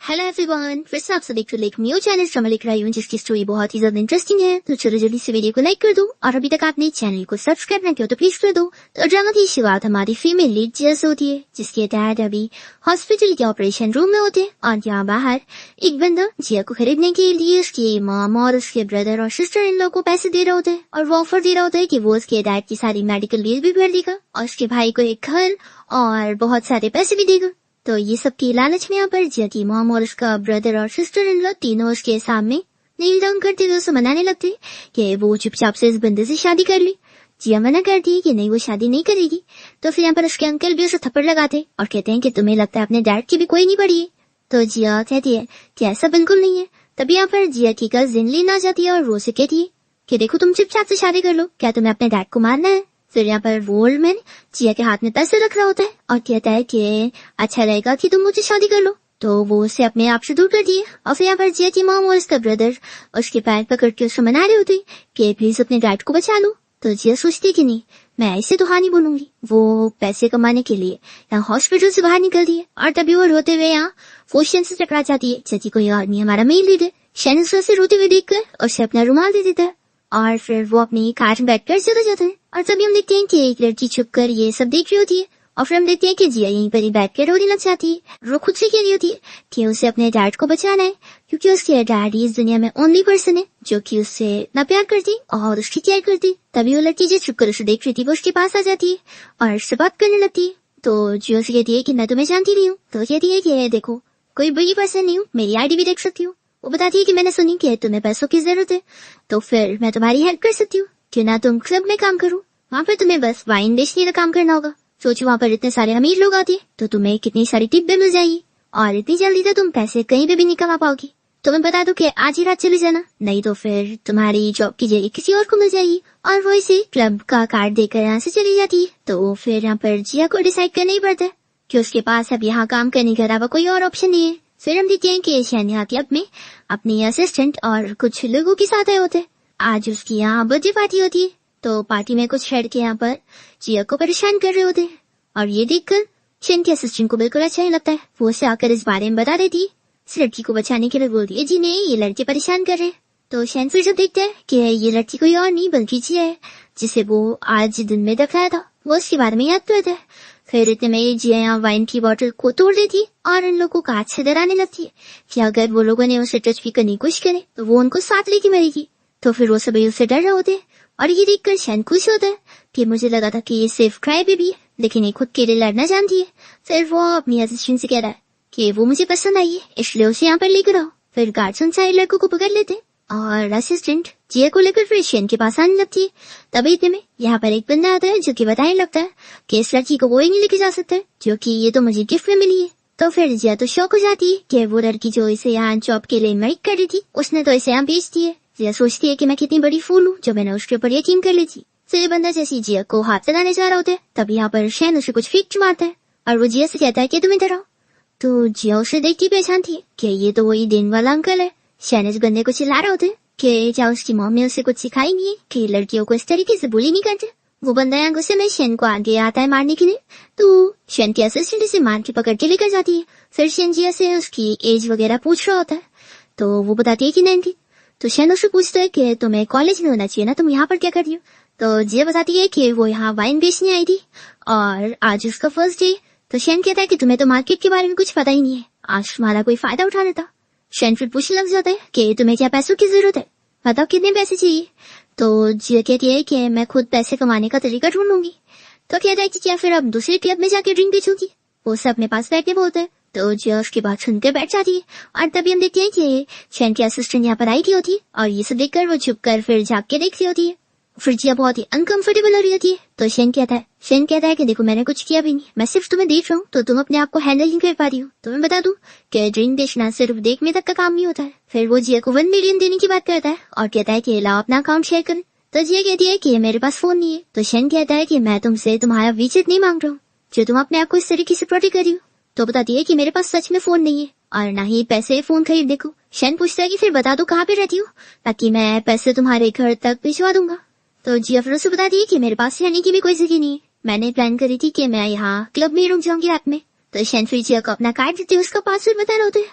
Hello everyone, फिर से आप सभी को लेकर न्यू चैनल ड्रामा लेकर आई हूँ जिसकी स्टोरी बहुत ही ज्यादा इंटरेस्टिंग है। तो चलो जल्दी से वीडियो को लाइक कर दो और अभी तक आपने चैनल को सब्सक्राइब ना किया तो प्लीज कर दो। तो ड्रामा की शुरुआत हमारी फीमेल लीड जिया से होती है जिसके डैड अभी हॉस्पिटल के ऑपरेशन रूम में होते हैं और यहाँ बाहर एक बंदा जिया को खरीदने के लिए उसकी मॉम और उसके ब्रदर और सिस्टर इन लोगों को पैसे दे रहा होता है और वो ऑफर दे रहा होता है कि वो उसके डैड की सारी मेडिकल लीव भी भर देगा और उसके भाई को एक घर और बहुत सारे पैसे भी देगा। तो ये सब की लालच में यहाँ पर जिया की मॉम और उसका ब्रदर और सिस्टर इन लॉ तीनों उसके सामने नील डाउन करते हुए उसे मनाने लगते कि वो चुपचाप से इस बंदे से शादी कर ली। जिया मना करती है कि नहीं वो शादी नहीं करेगी। तो फिर यहाँ पर उसके अंकल भी उसे थप्पड़ लगाते और कहते हैं कि तुम्हें लगता है अपने डैड की भी कोई नहीं पड़ी है। तो जिया कहती है कि ऐसा बिल्कुल नहीं है। तभी यहाँ पर जिया की कजिन लीन आ जाती है और वो उसे कहती है कि देखो तुम चुपचाप से शादी कर लो, क्या तुम्हें अपने डैड को मारना है। फिर यहाँ पर वो ओल्ड मैन जिया के हाथ में पैसे रख रहा होता है और कहता है कि अच्छा रहेगा कि तुम मुझे शादी कर लो। तो वो उसे अपने आप से दूर कर दिए और फिर यहाँ पर जिया की मॉम और उसका ब्रदर उसके पैर पकड़ के उसे मना रहे होते कि प्लीज अपने डैड को बचा लो। तो जिया सोचती कि नहीं, मैं ऐसे तो हाँ नहीं बोलूंगी। वो पैसे कमाने के लिए यहाँ हॉस्पिटल से बाहर निकलती है और तभी वो रोते हुए यहाँ फोशन से टकरा जाती है जैसे कोई आदमी हमारा मेल लीडर शैन से रोते हुए देखकर उसे अपना रुमाल दे देता है और फिर वो अपनी कार में बैठकर चला जाता है। और तभी हम देखते हैं कि एक लड़की छुपकर ये सब देख रही होती है और फिर हम देखते हैं कि जिया यहीं पर ही बैठकर रोने लग जाती है। वो खुद से कह रही होती है कि उसे अपने डैड को बचाना है क्योंकि उसके डैड इस दुनिया में ओनली पर्सन है जो कि उससे इतना प्यार करती और उसकी केयर करती। तभी वो लड़की जो छुपकर उसे देख रही थी वो उसके पास आ जाती है और उससे बात करने लगती है। तो जिया उसे कहती है कि मैं तुम्हें जानती नहीं हूँ। तो कहती है कि देखो कोई बुरी पर्सन नहीं हूँ, मेरी आईडी भी देख सकती हूँ। वो बताती है कि मैंने सुनी कि तुम्हें पैसों की जरूरत है तो फिर मैं तुम्हारी हेल्प कर सकती हूँ, क्यों ना तुम क्लब में काम करो, वहाँ पर तुम्हें बस वाइन बेचने का काम करना होगा। सोचो वहाँ पर इतने सारे अमीर लोग आते हैं तो तुम्हें कितनी सारी टिप भी मिल जाएगी और इतनी जल्दी तो तुम पैसे कहीं पे भी नहीं कमा पाओगी। तुम्हें बता दो कि आज ही रात चले जाना, नहीं तो फिर तुम्हारी जॉब की जगह किसी और को मिल जाएगी। और वो इसे क्लब का कार्ड देकर यहाँ से चली जाती है। तो फिर यहाँ पर जिया को डिसाइड करना ही पड़ता है कि उसके पास अब यहाँ काम करने के अलावा कोई और ऑप्शन नहीं है। फिर हम देखते हैं कि शैन यहाँ क्लब में अपनी असिस्टेंट और कुछ लोगों के साथ आए होते हैं। आज उसकी यहाँ बर्थडे पार्टी होती है तो पार्टी में कुछ लड़के यहाँ पर जिया को परेशान कर रहे होते हैं और ये देखकर शैन के असिस्टेंट को बिल्कुल अच्छा नहीं लगता है। वो उसे आकर इस बारे में बता देती है, इस लड़की को बचाने के लिए बोलती है जी नहीं ये लड़के परेशान कर रहे हैं। तो शैन फिर जब देखता है कि ये लड़की कोई और नहीं बल्कि जिया है जिसे वो आज दिन में दिखाया था, वो उसके बारे में याद करता है। फिर इतने में जिया यहाँ वाइन की बोतल को तोड़ देती और इन लोगों को हाथ से डराने लगती है कि अगर वो लोगों ने उसे टच भी करने की कोशिश करे तो वो उनको साथ लेके मरेगी। तो फिर वो सभी उससे डर रहे होते हैं और ये देखकर शैन खुश होता है कि मुझे लगा था कि ये सिर्फ क्राई बेबी है लेकिन ये खुद के लिए लड़ना जानती है। फिर वो अपनी असिस्टेंट से कह रहा है कि वो मुझे पसंद आई है इसलिए उसे यहाँ पर लेकर आओ। फिर गार्ड्स उन सारे लड़कों को पकड़ लेते और असिस्टेंट जिया को लेकर फिर शैन के पास आने लगती है। तभी इतने में यहाँ पर एक बंदा आता है जो कि बताने लगता है कि इस लड़की को वो ही नहीं लेके जा सकता है जो कि ये तो मुझे गिफ्ट में मिली है। तो फिर जिया तो शौक हो जाती है कि वो लड़की जो इसे यहाँ जॉब के लिए इनवाइट कर रही थी उसने तो इसे यहाँ भेज दी है। जिया सोचती है कि मैं कितनी बड़ी फूल हूँ जो मैंने उसके ऊपर यकीन कर ली थी। फिर बंदा जैसी जिया को हाथ लगाने जा रहा होता है तभी यहाँ पर शैन उसे कुछ फेंक मारता है और वो जिया से कहता है कि तुम इधर आओ। तो जिया उसे देखती पहचानती है कि ये तो वही दिन वाला अंकल है। शैन इस बंदे को चिल्ला रहा होता है कि क्या उसकी मॉम ने उसे कुछ सिखाई नहीं है कि लड़कियों को इस तरीके से बुली नहीं करते। वो बंदा यहाँ गुस्से में शैन को आगे आता है मारने के लिए तो शैन की असिस्टेंट इसे मार के पकड़ के लेकर जाती है। फिर शैन जिया से उसकी एज वगैरह पूछ रहा होता है तो वो बताती है कि 19। तो शैन उससे पूछता है कि तुम्हें कॉलेज में होना चाहिए ना, तुम यहाँ पर क्या कर रही हो। तो जिया बताती है कि वो यहाँ वाइन बेचने आई थी और आज उसका फर्स्ट डे। तो शैन कहता है कि तुम्हें तो मार्केट के बारे में कुछ पता ही नहीं है, आज तुम्हारा कोई फायदा उठाना था। शैन फिर पूछने लग जाता है कि तुम्हें क्या पैसों की जरूरत है, बताओ कितने पैसे चाहिए। तो जिया कहती है कि मैं खुद पैसे कमाने का तरीका ढूंढूंगी। तो कहता है कि क्या फिर अब दूसरे क्लब में जाके ड्रिंक बेचोगी। वो सब अपने पास बैठने बोलता है तो जिया उसकी बात सुनकर बैठ जाती है और तभी हम देखते हैं कि शैन की असिस्टेंट यहाँ पर आई थी होती है और ये सब देखकर वो छुप कर फिर जाग के देखती होती है। फिर जिया बहुत ही अनकंफर्टेबल हो रही होती है तो शैन कहता है कि देखो मैंने कुछ किया भी नहीं, मैं सिर्फ तुम्हें देख रहा हूँ तो तुम अपने आप को हैंडल नहीं कर पा रही हो। तुम्हें बता दूं कि ड्रिंक बेचना सिर्फ देखने तक का काम नहीं होता है। फिर वो जिया को 1 मिलियन देने की बात करता है और कहता है कि लाओ अपना अकाउंट शेयर करें। तो जिया कहती है कि मेरे पास फोन नहीं है। तो शैन कहता है कि मैं तुमसे तुम्हारा वीचेट नहीं मांग रहा हूँ जो तुम अपने आप को इस तरीके से प्रोटेक्ट कर रही हो। तो बताती है कि मेरे पास सच में फोन नहीं है और ना ही पैसे फोन खरीदने को। शैन पूछता है कि फिर बता दो कहाँ पे रहती हो ताकि मैं पैसे तुम्हारे घर तक भिजवा दूंगा। तो जिया फिर उसे बताती है कि मेरे पास रहने की भी कोई जगह नहीं है, मैंने प्लान करी थी कि मैं यहाँ क्लब में रुक जाऊंगी रात में। तो शैन फिर जिया को अपना कार्ड देती है, उसका पासवर्ड बताना होता है।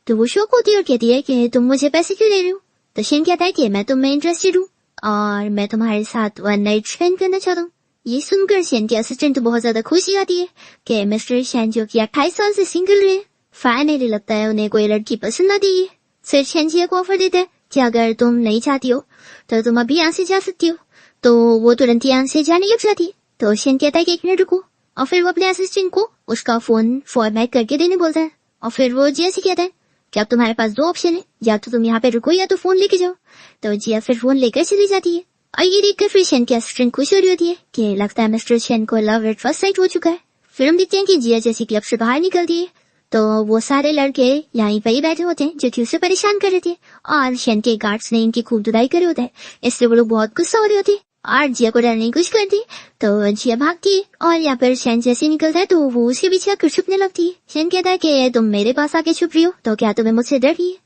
तो वो शौक होती है और कहती है कि तुम मुझे पैसे क्यों दे रहे हो। तो शेन कहता है कि मैं तुम में इंटरेस्टेड हूँ और मैं तुम्हारे साथ वन नाइट स्पेंड करना चाहता हूँ। ये सुनकर शेन की असिस्टेंट तो बहुत ज्यादा खुशी आती है कि मिस्टर शेन जो कि 28 साल से सिंगल रहे, फाइनली लगता है उन्हें कोई लड़की पसंद आती है। फिर शेन जिया को ऑफर देता है कि अगर तुम नहीं चाहती हो तो तुम अभी यहाँ से जा सकती हो। तो वो तुरंत यहाँ से जाने लग जाती है। तो शेन कहता है कि 1 मिनट रुको और फिर वो अपने असिस्टेंट को उसका फोन फॉर्मेट करके देने बोलता है। और फिर वो जिया से कहता है कि अब तुम्हारे पास 2 ऑप्शन है, या तो तुम यहाँ पे रुको या तो फोन लेके जाओ। तो जिया फिर फोन लेकर चली जाती है और ये देखकर फिर शेन की असिस्टेंट खुश हो रही होती है कि लगता है मिस्टर शेन को लव एट फर्स्ट साइट हो चुका है। फिर हम देखते हैं कि जिया जैसे क्लब से बाहर निकलती है तो वो सारे लड़के यहीं पर ही बैठे होते हैं जो कि उसे परेशान कर रहे थे और शेन के गार्ड्स ने इनकी खूब धुलाई करे होता है। इससे वो लोग बहुत गुस्सा हो रहे होते हैं और जिया को डरने की कोशिश करती। तो जिया भागती है और यहाँ पर शेन जैसे निकलता है तो वो उसके पीछे आकर छुपने लगती है। शेन कहता है कि तुम मेरे पास आके छुप रही हो तो क्या तुम्हें मुझसे डर रही है।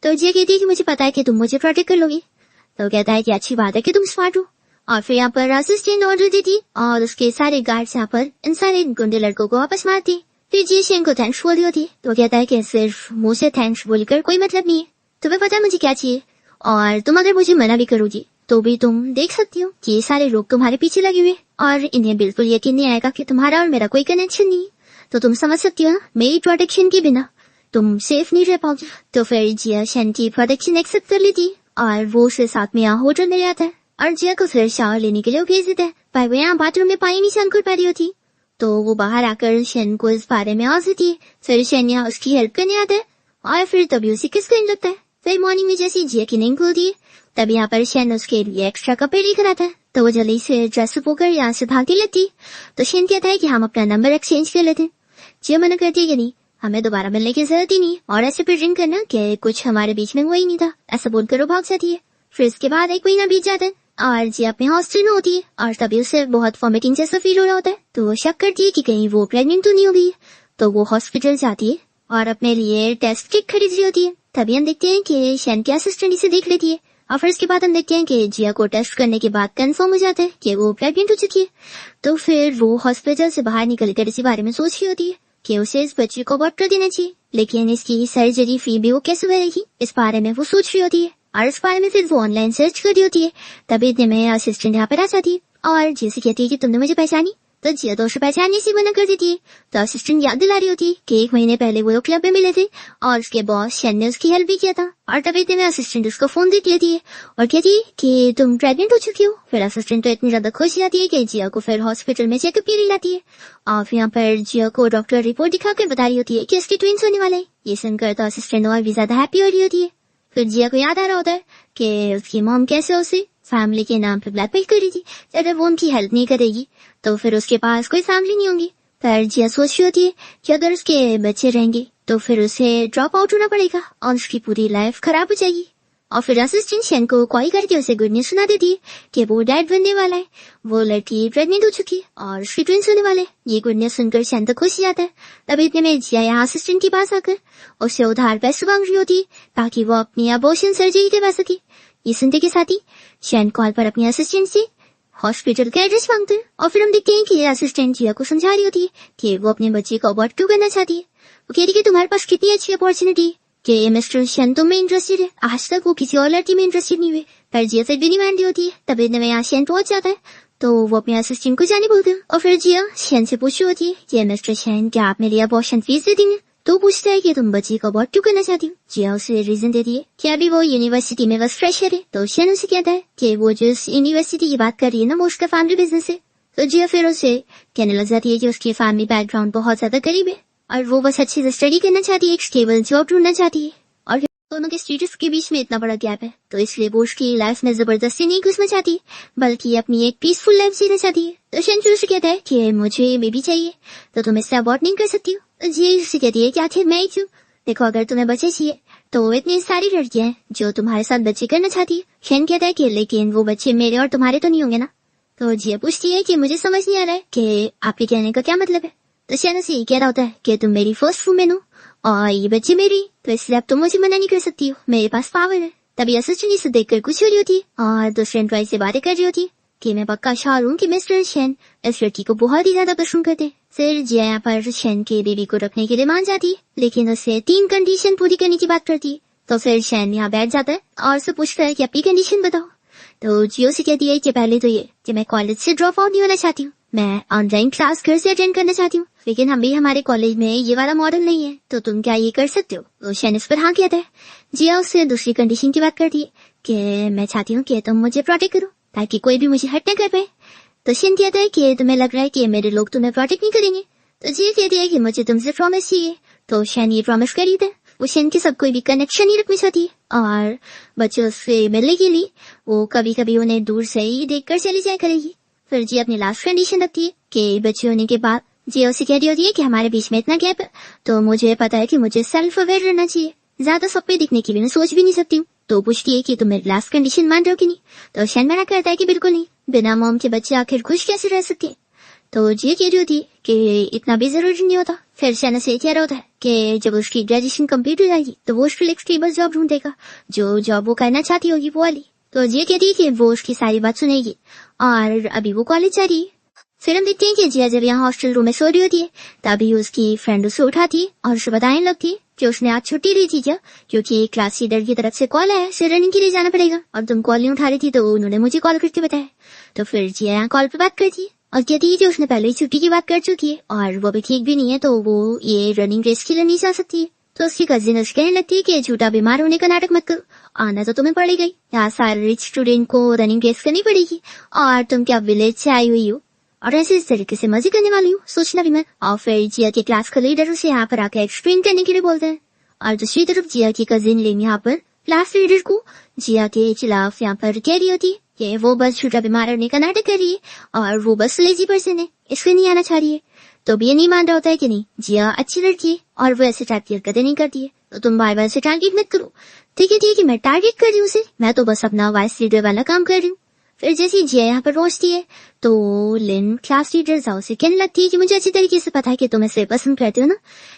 तो जिया कहती है कि मुझे पता है कि तुम मुझे प्रोटेक्ट कर लोगी। तो कहता है कि अच्छी बात है कि तुम स्मार्ट हो। और फिर यहाँ पर असिस्टेंट ऑर्डर देती और उसके सारे गार्ड्स यहाँ पर इन सारे गुंडे लड़कों को वापस मारती। फिर जिया शेन को थैंक्स बोल रही होती है तो कहता है कि सिर्फ मुंह से थैंक्स बोलकर कोई मतलब नहीं है, तुम्हें पता है मुझे क्या चाहिए और तुम अगर मुझे मना भी करोगी तो भी तुम देख सकती हो कि ये सारे लोग तुम्हारे पीछे लगे हुए और इन्हें बिल्कुल यकीन नहीं आएगा कि तुम्हारा और मेरा कोई कनेक्शन नहीं है। तो तुम समझ सकती हो ना, मेरी प्रोटेक्शन के बिना तुम सेफ नहीं रह पाओगी। तो फिर जिया शेन की प्रोटेक्शन एक्सेप्ट कर लेती और वो उसे साथ में यहाँ होटल में ले आता है और जिया को फिर शावर लेने के लिए भेज देता है। पर वो यहाँ बाथरूम में पानी नहीं सहन कर पा रही होती तो वो बाहर आकर शेन को इस बारे में आवाज देती है। फिर शेन यहाँ उसकी हेल्प करने आता है और फिर तभी उसे किस करने लगता है। फिर मॉर्निंग में जैसी जिया की नींद खुलती है तभी यहाँ पर शेन उसके लिए एक्स्ट्रा कपड़े लेकर आता है तो वो जल्दी से ड्रेस अप होकर यहाँ से भागने लगती। तो शेन कहता है कि हम अपना नंबर एक्सचेंज कर लेते हैं। जिया मना करती है कि नहीं, हमें दोबारा मिलने की जरूरत ही नहीं और ऐसे प्रिटेंड करना कि कुछ हमारे बीच में हुआ ही नहीं था, ऐसा बोलकर वो भाग जाती है। फिर इसके बाद 1 महीना बीत जाता है और जिया अपने हॉस्टल में होती है और तभी उसे बहुत वॉमिटिंग जैसा फील हो रहा होता है। तो वो शक करती है कि कहीं वो प्रेग्नेंट तो नहीं हो गई। तो वो हॉस्पिटल जाती है और अपने लिए टेस्ट किट खरीद रही होती है। तभी हम देखते हैं कि शेन की असिस्टेंट इसे देख लेती है और फिर इसके बाद हम देखते हैं कि जिया को टेस्ट करने के बाद कंफर्म हो जाता है कि वो प्रेग्नेंट हो चुकी है। तो फिर वो हॉस्पिटल से बाहर निकलकर इसी बारे में सोच रही होती है कि उसे इस बच्चे को अबॉर्ट कर देना चाहिए, लेकिन इसकी सर्जरी फी भी वो कैसे भरेगी, इस बारे में वो सोच रही होती है और इस बारे में फिर वो ऑनलाइन सर्च कर रही होती है। तभी इतने में असिस्टेंट यहाँ पर आ जाती है और जिया कहती है कि तुमने मुझे पहचानी। तो जिया तो उसे पहचानने से मना कर देती है। तो असिस्टेंट याद दिला रही होती है कि 1 महीने पहले वो लोग क्लब में मिले थे और उसके बॉस शेन ने उसकी हेल्प भी किया था। और तभी इतने में असिस्टेंट उसको फोन देख लेती है और कहती है कि तुम प्रेग्नेंट हो चुकी हो। फिर असिस्टेंट तो इतनी ज्यादा खुश जाती है कि जिया को फिर हॉस्पिटल में चेकअप के लिए लाती है और फिर यहाँ पर जिया को डॉक्टर रिपोर्ट दिखाकर बता रही होती है कि उसके ट्विंस होने वाले हैं। ये सुनकर तो असिस्टेंट और भी ज्यादा हैप्पी हो रही होती है। फिर जिया को याद आ रहा होता है कि उसकी मॉम कैसे उसे फैमिली के नाम पे ब्लैकमेल कर रही थी, अगर वो उनकी हेल्प नहीं करेगी तो फिर उसके पास कोई फैमिली नहीं होगी। पर जिया सोच रही होती है कि अगर उसके बच्चे रहेंगे तो फिर उसे ड्रॉप आउट होना पड़ेगा और उसकी पूरी लाइफ खराब हो जाएगी। और फिर असिस्टेंट शेन को कॉल करके उसे गुड न्यूज सुना देती है कि वो डैड बनने वाला है, वो लड़की प्रेग्नेंट हो चुकी है और उसकी ट्विंस होने वाले। ये गुड न्यूज सुनकर शेन तो खुश जाता है। तभी इतने में जिया यहाँ असिस्टेंट के पास आकर उसे उधार पैसे मांग रही होती है ताकि वो अपनी अबॉर्शन सर्जरी करवा सके। ये सुनते के साथ ही शेन कॉल पर अपनी असिस्टेंट से हॉस्पिटल का एड्रेस मांगते हैं और फिर हम देखते हैं कि असिस्टेंट जिया को समझा रही होती है कि वो अपने बच्चे को अबॉर्ट क्यों करना चाहती है। वो कह रही कि तुम्हारे पास कितनी अच्छी अपॉर्चुनिटी कि मिस्टर शेन तुम में इंटरेस्टेड है, आज तक वो किसी और लड़की में इंटरेस्टेड नहीं हुए। पर जिया फिर भी नहीं मान रही होती है। तभी इतने में यहाँ शेन पहुंच जाता है तो वो अपने असिस्टेंट को जाने बोलते हैं और फिर जिया शेन से पूछ रही होती है कि मिस्टर शेन क्या आप मेरे अबॉर्शन फीस दे देंगे। तो पूछता है कि तुम बच्ची को अबॉर्ट क्यों करना चाहती हो। जिया उसे रीजन देती है कि अभी वो यूनिवर्सिटी में बस फ्रेशर है। तो शेन उसे कहता है कि वो जिस यूनिवर्सिटी की बात कर रही है ना वो उसका फैमिली बिजनेस है। तो जिया फिर उसे कहने लग जाती है कि उसकी फैमिली बैकग्राउंड बहुत ज्यादा गरीब है और वो बस अच्छे से स्टडी करना चाहती है, एक स्टेबल जॉब ढूंढना चाहती है और दोनों के स्टेटस के बीच में इतना बड़ा गैप है तो इसलिए वो उसकी लाइफ में जबरदस्ती नहीं घुसना चाहती बल्कि अपनी एक पीसफुल लाइफ जीना चाहती है। तो शेन फिर उसे कहता है कि मुझे बेबी चाहिए तो तुम इससे अबॉर्ट नहीं कर सकती हो। तो जिया उसे कहती है कि आखिर मैं ही क्यों, देखो अगर तुम्हें बच्चे चाहिए तो इतनी सारी लड़कियां हैं जो तुम्हारे साथ बच्चे करना चाहती है। शेन कहता है कि लेकिन वो बच्चे मेरे और तुम्हारे तो नहीं होंगे ना। तो जिया पूछती है कि मुझे समझ नहीं आ रहा है कि आपके कहने का क्या मतलब है। तो शेन उसे ये कह रहा होता है कि तुम मेरी फर्स्ट वुमेन हो और ये बच्चे मेरी, तो इसलिए अब तुम मुझे मना नहीं कर सकती हो, मेरे पास पावर है। तभी असिस्टेंट इसे देखकर कुछ हो रही होती है और दूसरे एम्प्लॉय से बातें कर रही होती है कि मैं पक्का श्योर हूँ कि मिस्टर शेन इस लड़की को बहुत ही ज्यादा पसंद करते हैं। फिर जिया यहाँ पर शैन के बेबी को रखने के लिए मान जाती है, लेकिन उसे 3 कंडीशन पूरी करने की बात करती है। तो फिर शैन यहाँ बैठ जाता है और उसे पूछता है कि अपनी कंडीशन बताओ। तो जियो से कहती है कि पहले तो ये कि मैं कॉलेज से ड्रॉप आउट नहीं होना चाहती हूँ, मैं ऑनलाइन क्लास घर से अटेंड करना चाहती हूँ, लेकिन हम भी हमारे कॉलेज में ये वाला मॉडल नहीं है, तो तुम क्या ये कर सकते हो? तो शैन इस पर हाँ कहता है। जिया उससे दूसरी कंडीशन की बात करती है कि मैं चाहती हूँ कि तुम मुझे प्रोटेक्ट करो ताकि कोई भी मुझे हर्ट न कर पाए। तो शैन कहता है कि तुम्हें लग रहा है कि मेरे लोग तुम्हें प्रोटेक्ट नहीं करेंगे। तो जिया कहती है कि मुझे तुमसे प्रॉमिस चाहिए। तो शैन ये प्रॉमिस कर देता है। वो शैन के साथ कोई भी कनेक्शन नहीं रखना चाहती है और बच्चों से मिलने के लिए वो कभी कभी उन्हें दूर से ही देखकर चली जाया करेगी। फिर जी अपनी लास्ट कंडीशन रखती है कि बच्चे होने के बाद जी उसे कह रही होती है कि हमारे बीच में इतना गैप है, तो मुझे पता है कि मुझे सेल्फ अवेयर रहना चाहिए, ज्यादा सब पे दिखने की भी मैं सोच भी नहीं सकती हूँ। तो पूछती है कि तुम मेरी लास्ट कंडीशन मान रहे हो कि नहीं? तो शैन मना करता है कि बिल्कुल नहीं, बिना मॉम के बच्चे आखिर खुश कैसे रह सकते हैं। तो जी कह रही होती कि इतना भी जरूरी नहीं होता। फिर शैन से कह रहा होता है कि जब उसकी ग्रेजुएशन कंप्लीट हो जाएगी तो वो उसके लिए एक स्टेबल जॉब ढूंढेगा, जो जॉब वो करना चाहती होगी वो वाली। तो जी कहती है कि वो उसकी सारी बात सुनेगी और अभी वो कॉलेज जा रही है। फिर हम देखते हैं कि जिया जब यहाँ हॉस्टल रूम में सो रही होती है तभी उसकी फ्रेंड उसे उठाती है और उसे बताने लगती है कि उसने आज छुट्टी ली थी क्या, क्योंकि क्लास लीडर की तरफ से कॉल आया, उसे रनिंग के लिए जाना पड़ेगा और तुम कॉल नहीं उठा रही थी तो उन्होंने मुझे कॉल करके बताया। तो फिर जिया यहाँ कॉल पे बात करती है और कहती है कि उसने पहले ही छुट्टी की बात कर चुकी है और वो भी ठीक भी नहीं है, तो वो ये रनिंग रेस के लिए नहीं जा सकती है। तो उसकी कजिन उसे कहने लगती है कि झूठा बीमार होने का नाटक मत करो, आना तो तुम्हें पड़ेगा ही, यहाँ सारे रिच स्टूडेंट को रनिंग रेस करनी पड़ेगी और तुम क्या विलेज से आई हुई हो और ऐसे इस तरीके से मजे करने वाली हूँ, सोचना भी मत। और फिर जिया के क्लास का लीडर उसे यहाँ पर आकर एक्सप्लेन करने के लिए बोलते हैं और दूसरी तरफ जिया की कजिन लेन यहाँ पर क्लास लीडर को जिया के खिलाफ यहाँ पर कह रही होती है कि वो बस झूठा बीमार होने का नाटक कर रही है और वो बस लेजी पर्सन है, इसलिए नहीं आना चाह रही है। तो भी ये नहीं मान रहा होता है कि नहीं, जिया अच्छी लड़की है और वो ऐसे टाइप की हरकतें नहीं करती है, तो तुम बार बार से टारगेट मत करो। ठीक है मैं टारगेट कर रही हूँ उसे, मैं तो बस अपना वाइस लीडर वाला काम कर रही हूँ। फिर जैसे जिया यहाँ पर पहुंचती है तो लिन क्लास लीडर जाओ से कहने लगती है कि मुझे अच्छी तरीके से पता है कि तुम इसे पसंद करते हो ना,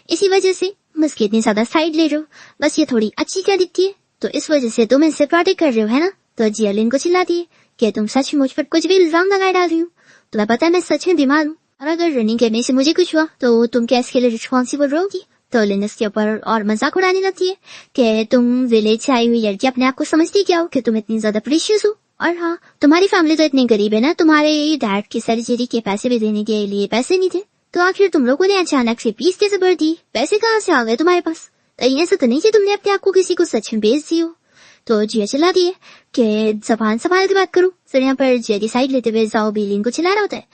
इसी वजह से मुझे इतनी ज्यादा साइड ले रहे हो, बस ये थोड़ी अच्छी क्या दिखती है तो इस वजह से तुम इससे प्रोटेक्ट कर रहे हो, है ना? तो जिया लिन को चिल्लाती है कि तुम सच मुझ पर कुछ भी इल्जाम लगा डाल रही हो, तुम्हें पता है मैं सच में बीमार हूँ और अगर रनिंग करने से मुझे कुछ हुआ तो तुम क्या इसके लिए रिस्पॉन्सिबल रहोगी? तो लिन इसके ऊपर और मजाक उड़ाने लगती है कि तुम विलेज से आई हुई लड़की अपने आप को समझती क्या हो कि तुम इतनी ज्यादा प्रीशियस हो, और हाँ तुम्हारी फैमिली तो इतनी गरीब है ना, तुम्हारे डैड की सर्जरी के पैसे भी देने के लिए पैसे नहीं थे, तो आखिर तुम लोगों ने अचानक से फीस कैसे भर दी, पैसे कहाँ से आ गए तुम्हारे पास? तो ऐसा तो नहीं कि तुमने अपने आप को किसी को सच में बेच दी हो। तो जिया चिल्ला दिए कि जबान संभाल के बात करो। फिर यहाँ पर जिया की साइड लेते हुए जाओ भी लिन को चिल्ला रहा होता है।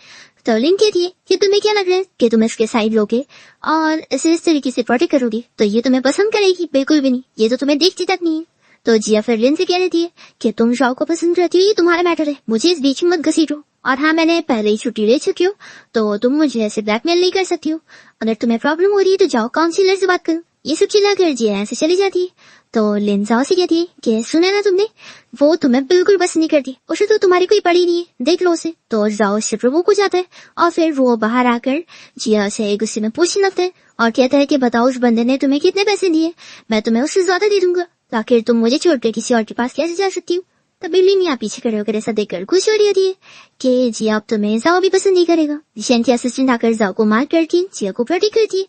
तो लिन कहती है कि तुम्हें क्या लग रहा है कि तुम इसके साइड लोगे और इसे इस तरीके से प्रोटेक्ट करोगी तो ये तुम्हें पसंद करेगी? बिल्कुल भी नहीं, ये तो तुम्हें देखती तक नहीं है। तो जिया फिर लिन से कह रही थी कि तुम जाओ को पसंद करती हो ये तुम्हारा मैटर है, मुझे इस बीच में मत घसीटो, और हाँ मैंने पहले ही छुट्टी ले चुकी हूँ तो तुम मुझे ऐसे ब्लैकमेल नहीं कर सकती हो, अगर तुम्हें प्रॉब्लम हो रही है तो जाओ काउंसिलर से बात करो। ये सब चिल्ला कर जिया ऐसे चली जाती है। तो लिन जाओ से कहती है कि सुना ना तुमने, वो तुम्हें बिल्कुल पसंद नहीं करती, उसे तो तुम्हारी कोई पड़ी नहीं है, देख लो उसे। तो जाओ से प्रभु को जाता है और फिर वो बाहर आकर जिया से गुस्से में पूछने लगता है और कहता है कि बताओ उस बंदे ने तुम्हें कितने पैसे दिए, मैं तुम्हें उससे ज्यादा दे दूंगा, तो आखिर तुम मुझे छोड़कर किसी और के पास कैसे जा सकती हो? तभी लिन यहाँ पीछे खड़े होकर ऐसा देखकर खुश हो रही होती है कि जिया अब तुम्हें जाओ भी पसंद नहीं करेगा। जिशन की असिस्टेंट आकर जाओ को मार करके जिया को प्रोटेक्ट करती है।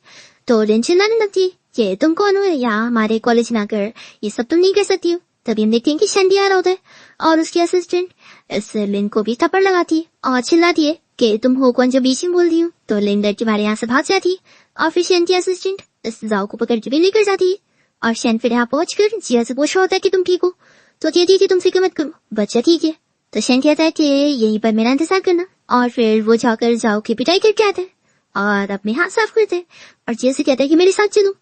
तो लिन चिल्लाने लगती है कि तुम कौन हो यहाँ हमारे कॉलेज में आकर ये सब तुम नहीं कर सकती हो। तभी हम देखते हैं कि शैंडी आ रहा होता है और उसकी असिस्टेंट इस लिन को भी थप्पड़ लगाती है और चिल्लाती है कि तुम हो कौन जो बीच में बोल रही हो। तो लिन डर के मारे यहाँ से भाग जाती है और फिर शैन की असिस्टेंट इस जाओ को पकड़ के भी लेकर जाती है और शैन फिर यहाँ पहुंचकर जिया से पूछा होता है कि तुम ठीक हो। तो कहती है कि तुम फिक्र मत करो, बच्चा ठीक है। तो शैन कहता है कि यहीं पर मेरा इंतजार करना और फिर वो जाकर जाओ की पिटाई करके आता है और अपने हाथ साफ करते हैं और जिया से कहता है कि मेरे साथ चलो।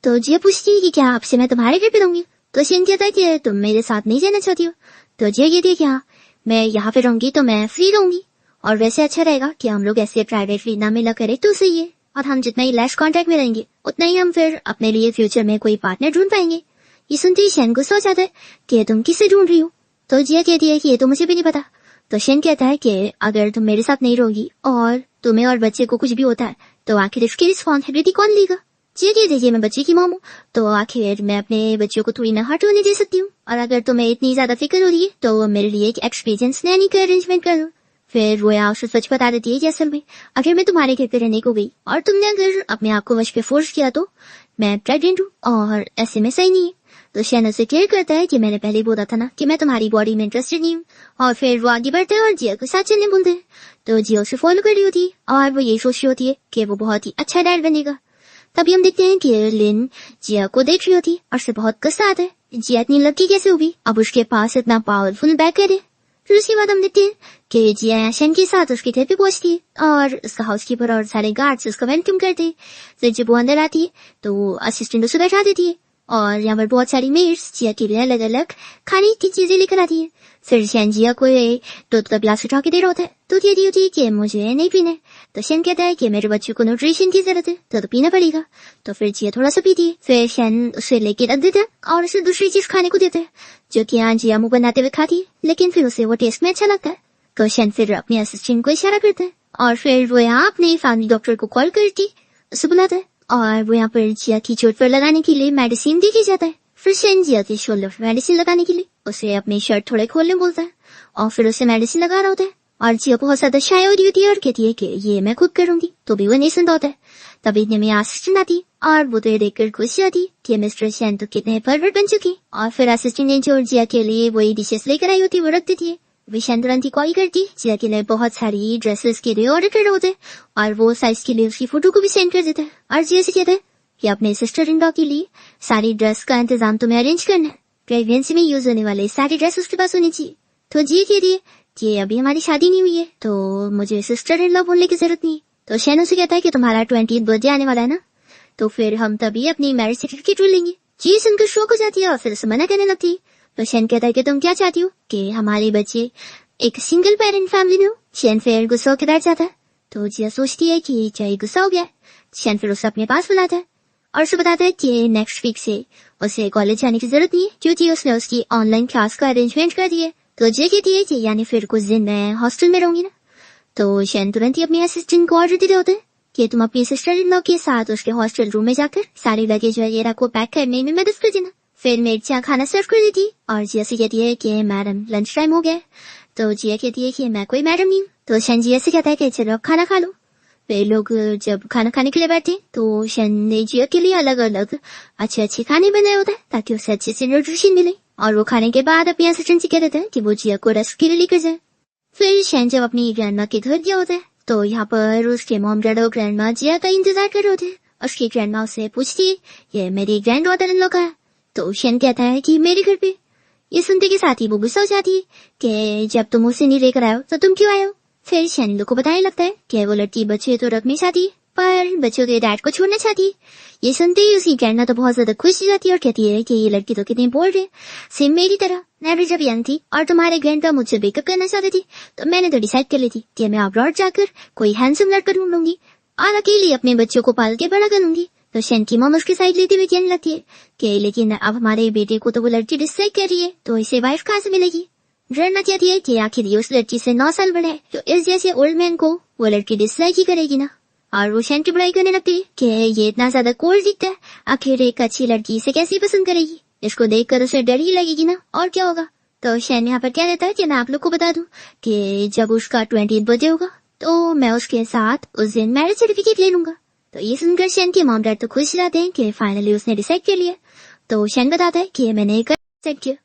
तो जिया पूछती है कि क्या आपसे मैं तुम्हारे घर पे रहूंगी? तो शैन कहता है कि तुम मेरे साथ नहीं जाना चाहती हो? तो जिया कहती है कि हाँ मैं यहाँ पे रहूंगी तो मैं फ्री रहूंगी और वैसे अच्छा रहेगा कि हम लोग ऐसे प्राइवेटली ना मिला करें तो सही है, और हम जितना ही लेस कॉन्टेक्ट में रहेंगे उतना ही हम फिर अपने लिए फ्यूचर में कोई पार्टनर ढूंढ पाएंगे। ये सुनते ही शैन गुस्सा हो जाता है कि तुम किसे ढूंढ रही हो? तो जिया कहती है कि ये तो मुझे भी नहीं पता। तो शैन कहता है कि अगर तुम मेरे साथ नहीं रहोगी और तुम्हें और बच्चे को कुछ भी होता है तो आखिर इसकी रिस्पॉन्सिबिलिटी कौन लेगा? जिया कहती है मैं बच्चे की मॉम हूँ तो आखिर मैं अपने बच्चों को थोड़ी ना हर्ट होने दे सकती हूँ, और अगर तुम्हें इतनी ज्यादा फिक्र हो रही है तो मेरे लिए एक एक्सपीरियंस नैनी का अरेंजमेंट कर दो। फिर रोया उसे सच बता देती है कि असल में अगर मैं तुम्हारे घर पे रहने को गई और तुमने अगर अपने आप को वश पे फोर्स किया तो मैं प्रेग्नेंट हूँ और ऐसे में सही नहीं है। तो शैन उसे क्लियर करता है कि मैंने पहले बोला था ना कि मैं तुम्हारी बॉडी में इंटरेस्टेड नहीं हूँ। और फिर वो आगे बढ़ते हैं और जिया को साथ चलने बोलते हैं। तो जिया उसे फॉलो कर रही होती है और वो यही सोच रही होती है कि वो बहुत ही अच्छा डैड बनेगा। तभी हम देखते हैं कि लिन जिया को देख रही होती है और उसे बहुत गुस्सा आता है। जिया इतनी लकी कैसे होगी, अब उसके पास इतना पावरफुल बैकर है। फिर उसके बाद हम देखते हैं कि जिया शैन के साथ उसके घर पे पहुंचती है और उसका हाउसकीपर और सारे गार्ड्स उसका वेलकम करते हैं। फिर जब वो अंदर आती है तो असिस्टेंट उसे बैठा देती है और यहाँ पर बहुत सारी मेड्स जिया के लिए अलग अलग खाने की चीजें लेकर आती है। फिर शैन जिया को दूध का गिलास उठा के दे रहा होता है तो कहती होती है कि मुझे नहीं पीना है। तो शैन कहता है कि मेरे बच्चों को न्यूट्रिशन की जरूरत है तो पीना पड़ेगा। तो फिर जिया थोड़ा सा पीती है। फिर शैन उसे लेके रख देता है और उसे दूसरी चीज खाने को देता है जो कि यहाँ जिया मुंह बनाते हुए खाती है, लेकिन फिर उसे वो टेस्ट में अच्छा लगता है। तो शैन फिर अपने असिस्टेंट को इशारा करता है और फिर वो यहाँ अपने फैमिली डॉक्टर को कॉल करती उसे बुलाता है और वो यहाँ पर जिया की चोट पर लगाने के लिए मेडिसिन दी जाता है। फिर शैन जिया के शोल्डर पर मेडिसिन लगाने के लिए उसे अपनी शर्ट थोड़े खोलने बोलता है और फिर उसे मेडिसिन लगा रहा होता है और जिया बहुत ज्यादा शाय हो रही होती है और कहती है कि ये मैं खुद करूंगी, तो भी वो नहीं सुनता होता है। तभी इतने में असिस्टेंट आती और वो तो देखकर खुश जाती कि मिस्टर शैन तो कितने परवर्ट बन चुकी। और फिर असिस्टेंट ने जो जिया के लिए वही डिशेस लेकर आई होती वो रख देती है। विशान तुरंत ही कॉल करती जिया के लिए बहुत सारी ड्रेसेस के लिए ऑर्डर कर रहे होते और वो साइज के लिए उसकी फोटो को भी सेंड कर देता है और जिया से कहता है कि अपने सिस्टर इन लॉ के लिए सारी ड्रेस का इंतजाम तुम्हें अरेंज करना है। प्रेगनेंसी में यूज होने वाले सारी ड्रेस उसके पास होनी चाहिए। तो जिया कह रही है कि अभी हमारी शादी नहीं हुई है तो मुझे सिस्टर इन लॉ बोलने की जरूरत नहीं। तो शैन उसे कहता है कि तुम्हारा 20th बर्थडे आने वाला है ना, तो फिर हम तभी अपनी मैरिज सर्टिफिकेट ले लेंगे। जी सुनकर शौक हो जाती है और फिर उसे मना करने लगती है। तो शैन कहता है कि तुम क्या चाहती हो कि हमारे बच्चे एक सिंगल पेरेंट फैमिली में हो। शैन फिर गुस्सा होकर बैठ जाता है। तो जिया सोचती है कि चाहे गुस्सा हो गया। शैन फिर उसे अपने पास बुलाता है और उसे बताता है कि नेक्स्ट वीक से उसे कॉलेज जाने की जरूरत नहीं है क्योंकि उसने उसकी ऑनलाइन क्लास का अरेंजमेंट कर दिया है। तो जिया कहती है कि यानी फिर कुछ दिन मैं हॉस्टल में रहूंगी ना। तो शैन तुरंत ही अपने असिस्टेंट को ऑर्डर दे होता है कि तुम अपनी सिस्टर इन लॉ के साथ उसके हॉस्टल रूम में जाकर सारी लगेज वगैरह को पैक करने में मदद कर देना। फिर मेड जिया खाना सर्व कर देती और जिया से कहती है कि मैडम लंच टाइम हो गया। तो जिया कहती है कि मैं कोई मैडम नहीं हूँ। तो शैन जिया से कहता है कि चलो खाना खा लो। वे लोग जब खाना खाने के लिए बैठे तो शैन ने जिया के लिए अलग अलग अच्छे अच्छे खाने बनाए होता है ताकि उसे अच्छे से न्यूट्रिशन मिले। और वो खाने के बाद अपने असिस्टेंट से कह देता है कि वो जिया को रेस्ट के लिए लेकर जाए। फिर शैन जब अपनी ग्रैंडमा के घर गया होता है तो यहाँ पर उसके मॉम डैड और ग्रैंडमा जिया का इंतजार कर रहे होते हैं। उसकी ग्रैंडमा उसे पूछती है ये मेरी ग्रैंड डॉटर इन लॉ का है। तो शैन कहता है कि मेरे घर पे। ये सुनते के साथ ही वो गुस्सा हो जाती है कि जब तुम उसे नहीं लेकर आयो तो तुम क्यों आयो। फिर शैन इन लोग को बताने लगता है कि वो लड़की बच्चे तो रखना चाहती पर बच्चों के डैड को छोड़ना चाहती। ये सुनते ही उसकी ग्रैंडमा तो बहुत ज्यादा खुश हो जाती है और कहती है कि ये लड़की तो कितनी बोल्ड है, सेम मेरी तरह। मैं भी जब यंग थी और तुम्हारे ग्रैंडपा मुझसे ब्रेकअप करना चाहती थी तो मैंने तो डिसाइड कर ली थी कि मैं अब्रॉड जाकर कोई हैंडसम लड़का ढूंढ लूंगी और अकेले अपने बच्चों को पाल के बड़ा कर लूंगी। तो शैन की मॉम उसकी साइड लेती हुई कहने लगती है कि लेकिन अब हमारे बेटे को तो वो लड़की डिसलाइक कर रही है तो इसे वाइफ कहाँ से मिलेगी। ग्रैंडमा कहती है कि आखिर ये उस लड़की से 9 साल बड़ा है तो इस जैसे ओल्ड मैन को वो लड़की डिसलाइक ही करेगी ना। और वो शैन की बुराई करने लगती है कि ये इतना ज्यादा कोल्ड दिखता है, आखिर एक अच्छी लड़की इसे कैसे पसंद करेगी, इसको देखकर उसे डर ही लगेगी ना, और क्या होगा। तो शैन यहाँ पर कह देता है कि मैं आप लोग को बता दूं कि जब उसका 20th बर्थडे होगा तो मैं उसके साथ उस दिन मैरिज सर्टिफिकेट ले लूंगा। तो ये सुनकर शैन के मॉम डैड तो खुश रहते हैं कि फाइनली उसने डिसाइड कर लिया। तो शैन बताता है कि मैंने डिसाइड किया।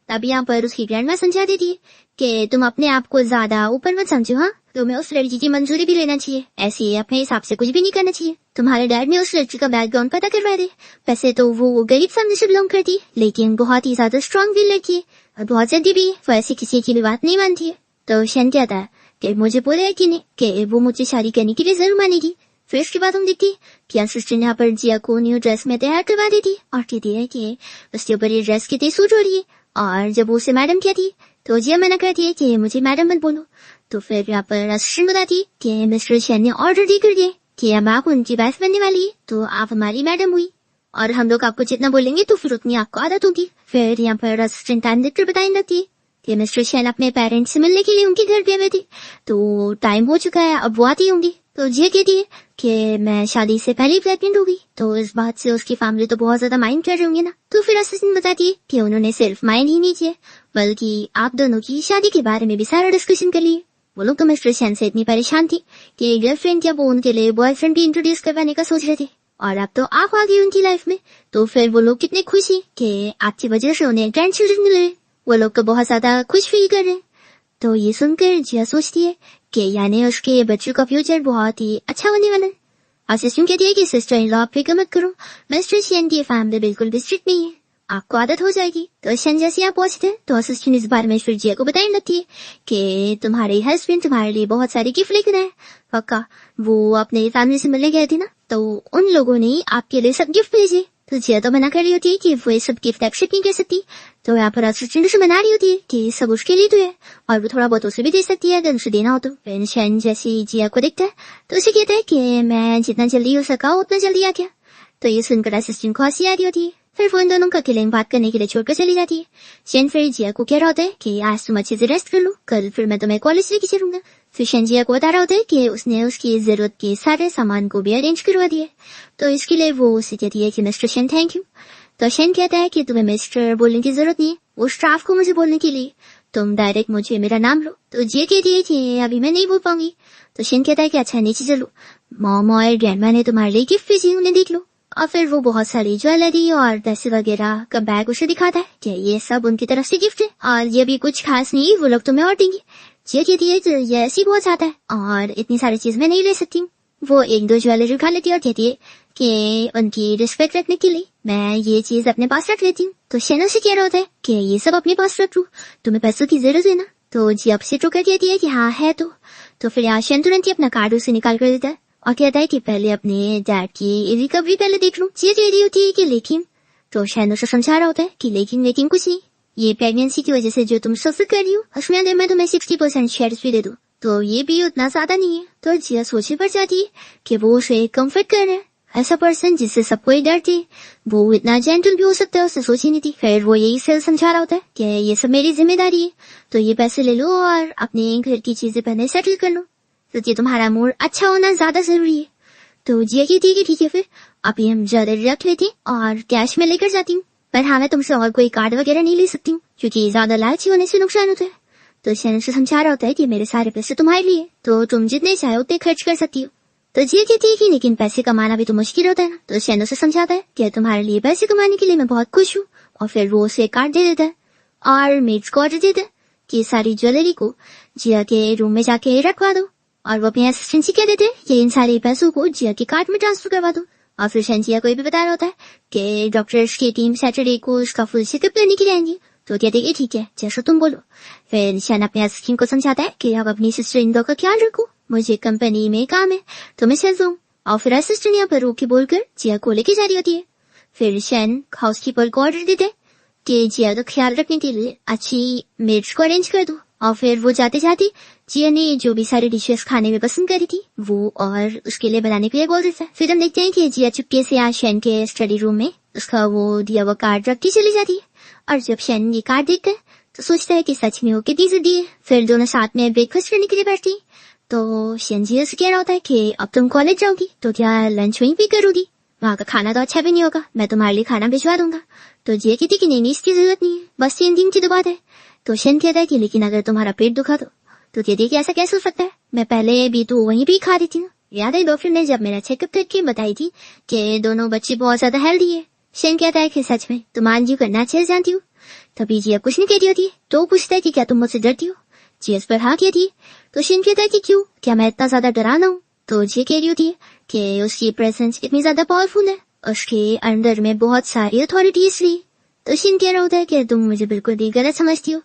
तभी यहाँ पर उसकी ग्रैंडमा समझा देती है कि तुम अपने आप को ज्यादा ऊपर मत समझो। हाँ, तुम्हें उस लड़की की मंजूरी भी लेना चाहिए, ऐसे अपने हिसाब से कुछ भी नहीं करना चाहिए। तुम्हारे डैड ने उस लड़की का बैकग्राउंड पता करवा दे। वैसे तो वो गरीब फैमिली से बिलोंग करती लेकिन बहुत ही ज्यादा स्ट्रॉन्ग विल लड़की है और बहुत जल्दी भी वो ऐसी किसी की भी बात नहीं मानती है। तो शैन कहता है कि मुझे बोले कि नहीं कि वो मुझे शादी करने के लिए जरूर मानेगी। फिर उसके बाद हम देखती कि असिस्टेंट यहाँ पर जिया को न्यू ड्रेस में तैयार करवा देती और कहती है कि उसके ऊपर ये ड्रेस कितनी सूट हो रही है। और जब उसे मैडम कहती तो जिया मना करती है कि मुझे मैडम मत बोलो। तो फिर यहाँ पर असिस्टेंट बताती कि मिस्टर शैन ने ऑर्डर दी कर दिए कि अब आप उनकी वाइफ बनने वाली है तो आप हमारी मैडम हुई और हम लोग आपको जितना बोलेंगे तो फिर उतनी आपको आदत होगी। फिर यहाँ पर असिस्टेंट टाइम देखकर बताने लगती है कि मिस्टर शैन अपने पेरेंट्स से मिलने के लिए उनके घर पे हुए थे तो टाइम हो चुका है, अब वो आती होंगी। तो जिया कहती है कि मैं शादी से पहले प्रेग्नेंट हो गई तो इस बात से उसकी फैमिली तो बहुत ज्यादा माइंड कर रही होंगी ना। तो फिर असिस्टेंट बताती है कि उन्होंने सिर्फ माइंड ही नहीं किया बल्कि आप दोनों की शादी के बारे में भी सारा डिस्कशन कर लिए। वो लोग तो मिस्टर सेन से इतनी परेशान थी कि गर्लफ्रेंड या वो उनके लिए बॉयफ्रेंड भी इंट्रोड्यूस करवाने का सोच रहे थे, और अब तो आप आ गई उनकी लाइफ में। तो फिर वो लोग कितने खुश ही कि आपकी वजह से उन्हें ग्रैंड चिल्ड्रन मिले। वो लोग तो बहुत ज्यादा खुश फील कर रहे हैं। तो ये सुनकर जिया सोचती है कि यानी उसके बच्चों का फ्यूचर बहुत ही अच्छा होने वाला है। असिस्टेंट कहती है कि सिस्टर इन लॉ फिक्र मत करो, मिस्टर सेन की फैमिली बिल्कुल भी स्ट्रिक्ट नहीं है, आपको आदत हो जाएगी। तो शन जैसे आप पहुंचते हैं तो असिस्टेंट इस बारे में फिर जिया को बताने लगती है कि तुम्हारे हस्बैंड तुम्हारे लिए बहुत सारे गिफ्ट लेकर आए। पक्का वो अपने फैमिली से मिलने गए थे ना, तो उन लोगों ने आपके लिए सब गिफ्ट भेजे। तो जिया तो मना कर रही होती है कि वो ये सब गिफ्ट एक्सेप्ट नहीं कर सकती। तो यहाँ पर असिस्टेंट से मना रही होती है कि सब उसके लिए तो है और वो थोड़ा बहुत उसे भी दे सकती है अगर उसे देना हो तो। फिर शन जैसे जिया को देखता है तो उसे कहता है कि मैं जितना जल्दी हो सका उतना जल्दी आ गया। तो ये सुनकर असिस्टेंट को हंसी आ रही होती है। फिर वो इन दोनों का अकेले बात करने के लिए छोड़कर चली जाती है। शन फिर जिया को कह रहा होता है कि आज तुम अच्छे से रेस्ट कर लो, कल फिर मैं तुम्हें कॉलेज लेके चलूंगा। फिर शन जिया को बता रहा होता है कि उसने उसकी जरूरत के सारे सामान को भी अरेंज करवा दिया। तो इसके लिए वो उसे कहती है कि मिस्टर शन थैंक यू। तो शन कहता है कि तुम्हें मिस्टर बोलने की जरूरत नहीं है, वो स्टाफ को मुझे बोलने के लिए, तुम डायरेक्ट मुझे मेरा नाम लो। तो जिया कहती है कि अभी मैं नहीं बोल पाऊंगी। तो शन कहता है कि अच्छा नीचे चलो, मॉम और ग्रैंडमा ने तुम्हारे लिए गिफ्ट भेजी, उन्हें देख लो। और फिर वो बहुत सारी ज्वेलरी और पैसे वगैरह का बैग उसे दिखाता है कि ये सब उनकी तरफ से गिफ्ट है और ये भी कुछ खास नहीं, वो लोग तुम्हें और देंगे। जिया कहती है कि ये ऐसी बहुत ज्यादा है और इतनी सारी चीज मैं नहीं ले सकती हूँ। वो एक दो ज्वेलरी उठा लेती है और कहती है कि उनकी रिस्पेक्ट रखने के लिए मैं ये चीज अपने पास रख लेती हूँ। तो शेनो से कह रहा होता है कि ये सब अपने पास रख लो, तुम्हें पैसों की जरूरत है ना। तो जिया से टोकर कहती है कि हाँ है। तो फिर यहाँ शेन तुरंत ही अपना कार्ड उसे निकाल कर देता है और कहता है कि पहले अपने डैड की रिकवरी पहले देख लूं। जिया कह रही होती है कि लेकिन, तो शैन उसे समझा रहा होता है कि लेकिन कुछ नहीं, ये प्रेगनेंसी की वजह से जो तुम सफर कर रही हो उसमें अगर मैं तुम्हें 60% शेयर्स भी दे दूं तो ये भी उतना ज्यादा नहीं है। तो जिया सोचे पड़ जाती है कि वो उसे कम्फर्ट कर रहा है। ऐसा पर्सन जिससे सब कोई डरते, वो इतना जेंटल भी हो सकता है, उसे सोची नहीं थी। फिर वो यही से समझा रहा होता है कि ये सब मेरी जिम्मेदारी है, तो ये पैसे ले लो और अपने घर की चीजें पहले सेटल कर लो, क्योंकि तुम्हारा मूड अच्छा होना ज्यादा जरूरी है। तो जिया कहती है कि ठीक है, फिर अभी हम ज्वेलरी रख लेते और कैश में लेकर जाती हूँ, पर हाँ मैं तुमसे और कोई कार्ड वगैरह नहीं ले सकती हूँ क्योंकि ज्यादा लालची होने से नुकसान होता है। तो शैन से समझा रहा होता है कि मेरे सारे पैसे तुम्हारे लिए, तो तुम जितने चाहे उतने खर्च कर सकती हो। तो जिया कहती है कि लेकिन पैसे कमाना भी तो मुश्किल होता है ना। तो शैन से समझाता है कि तुम्हारे लिए पैसे कमाने के लिए मैं बहुत खुश हूँ, और फिर वो उसे कार्ड दे देता है और मेड्स को ऑर्डर देता है कि सारी ज्वेलरी को जिया के रूम में जाके रखवा दो, और वो अपने असिस्टेंट से कह देते हैं कि इन सारे पैसों को जिया के कार्ड में ट्रांसफर करवा दो। और फिर शन जिया को ये भी बता रहा होता है कि डॉक्टर्स की टीम सैटरडे को उसका फुल चेकअप लेने के लिए आएंगी। तो कहते हैं ठीक है जैसा तुम बोलो। फिर शन अपने असिस्टेंट को समझाता है कि आप अपनी सिस्टर इन लॉ का ख्याल रखो, मुझे कंपनी में काम है तो मैं चल दूँ। और फिर असिस्टेंट यहाँ पर रोक के बोलकर जिया को लेके जा रही होती है। फिर शन हाउसकीपर को ऑर्डर देते कि जिया का ख्याल रखने के लिए अच्छी मेड्स को अरेंज कर दो। और फिर वो जाते जाते जिया ने जो भी सारी डिशेस खाने में पसंद करी थी वो और उसके लिए बनाने के लिए बोल देता है। फिर हम देखते हैं कि जिया चुपके से आज शैन के स्टडी रूम में उसका वो दिया वो कार्ड रख के चली जाती है, और जब शैन ये कार्ड देखता है तो सोचता है कि सच में वो कितनी जिद्दी है। फिर दोनों साथ में ब्रेकफास्ट करने के लिए बैठती। तो शैन जिया से कह रहा होता है कि अब तुम कॉलेज जाओगी तो क्या लंच वहीं पे करोगी, वहाँ का खाना तो अच्छा भी नहीं होगा, मैं तुम्हारे लिए खाना भिजवा दूंगा। तो जिया कहती कि नहीं इसकी जरूरत नहीं है, बस 3 दिन की तो बात है। तो शन कहता है कि लेकिन अगर तुम्हारा पेट दुखा तो कहती है कि ऐसा कैसे हो सकता है, मैं पहले भी तो वहीं भी खा रही थी ना। याद है डॉक्टर ने जब मेरा चेकअप करके बताई थी कि दोनों बच्चे बहुत ज्यादा हेल्दी है। शन कहता है कि सच में तुम आज जी करना अच्छे से जानती हो। तभी जिया कुछ नहीं कहती होती, तो पूछता है कि क्या तुम मुझसे डरती हो। जिया पर हाँ कहती है। तो शन कहता है कि क्यों, क्या मैं इतना ज्यादा डराना हूँ। तो जिया कह रही होती है कि उसकी प्रेजेंस इतनी ज्यादा पावरफुल है, उसके अंदर में बहुत सारी अथॉरिटी इसलिए। तो शन कह रहा होता है कि तुम मुझे बिल्कुल भी गलत समझती हो,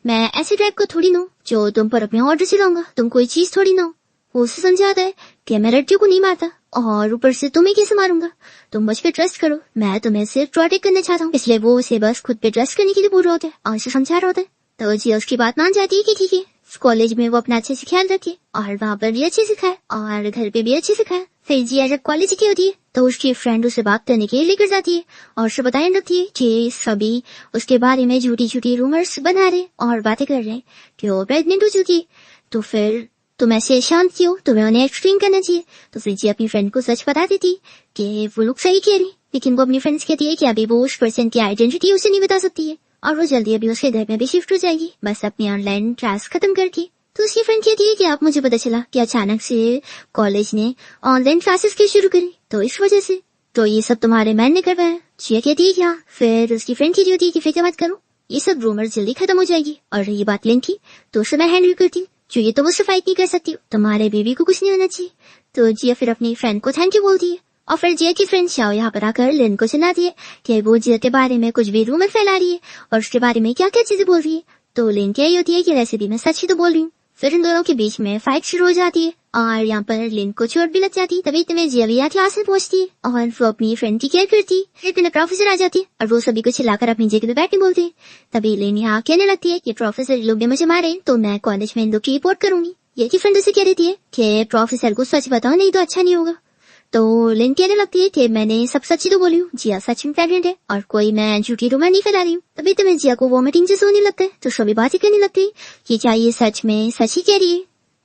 मैं ऐसे टाइप को थोड़ी ना हूँ जो तुम पर अपने ऑर्डर चलाऊंगा, तुम कोई चीज थोड़ी ना हो। वो उसे समझाता है कि मैं लड़कियों को नहीं मारता और ऊपर से तुम्हें कैसे मारूंगा, तुम मुझ पे ट्रस्ट करो, मैं तुम्हें सिर्फ प्रोटेक्ट करना चाहता हूँ। इसलिए वो उसे बस खुद पे ट्रस्ट करने के लिए बोल रहा होता है और उसे समझा रहा होता है। तो जिया उसकी बात मान जाती है कि ठीक है कॉलेज में वो अपना अच्छे से ख्याल रखे और वहाँ पर भी अच्छे से खाए और घर पे भी अच्छे से खाए। फिर जिया जब कॉलेज की होती है तो उसकी फ्रेंड उसे बात करने के लिए लेकर जाती है और उसे बताने लगती है कि सभी उसके बारे में झूठी झूठी रूमर्स बना रहे और बातें कर रहे हैं कि वो प्रेग्नेंट हो चुकी। तो फिर तुम ऐसे शांत क्यों, तुम्हें उन्हें एक्सप्लेन करना चाहिए। तो फिर जिया अपनी फ्रेंड को सच बता देती कि वो लोग सही कह रही, लेकिन वो अपनी फ्रेंड्स कहती है कि अभी वो उस पर्सन की आइडेंटिटी उसे नहीं बता सकती है और वो जल्दी अभी उसके घर में भी शिफ्ट हो जाएगी, बस अपनी ऑनलाइन क्लास खत्म करके। तो उसकी फ्रेंड कहती है कि आप मुझे पता चला कि अचानक से कॉलेज ने ऑनलाइन क्लासेस क्यों शुरू करी, तो इस वजह से तो ये सब तुम्हारे मैन ने करवाया। जिया कहती है क्या? फिर उसकी फ्रेंड कहती होती है कि फिक्र मत करो, ये सब रूमर जल्दी खत्म हो जाएगी। और रही बात लिन की, तो उसे मैं हैंडल करती हूँ, जो ये तो मुझसे फाइट नहीं कर सकती, तुम्हारे बेबी को कुछ नहीं होना चाहिए। तो जिया फिर अपनी फ्रेंड को थैंक यू बोलती है और फिर जिया की फ्रेंड शाओ यहाँ पर आकर लिन को चिल्लाती है कि वो जिया के बारे में कुछ भी रूमर फैला रही है और उसके बारे में क्या क्या चीजें बोल रही है। तो लिन क्या होती है कि वैसे भी मैं सच ही तो बोल रही हूँ। फिर इन दोनों के बीच में फाइट शुरू हो जाती है और यहाँ पर लिन को चोट भी लग जाती है। तभी तुम्हें जिया भी यहाँ क्लास में पहुंचती है और वो अपनी फ्रेंड की केयर करती है। फिर तुम्हें प्रोफेसर आ जाती है और वो सभी को चिल्लाकर अपनी जगह पे बैठने बोलते हैं। तभी लिन यहाँ कहने लगती है कि प्रोफेसर लोग ने मुझे मारे तो मैं कॉलेज में इन लोग की रिपोर्ट करूंगी। ये की फ्रेंड उसे कह देती है कि प्रोफेसर को सच बताओ नहीं तो अच्छा नहीं होगा। तो लिन कहने लगती है कि मैंने सब सच ही तो बोली हूँ, जिया सच में प्रेग्नेंट है और कोई मैं झूठी रूमर नहीं फैला रही हूँ। तभी तुम्हें जिया को वॉमिटिंग जैसे होने लगता है तो सभी बातें करने लगती है कि क्या ये सच में सच ही कह रही है।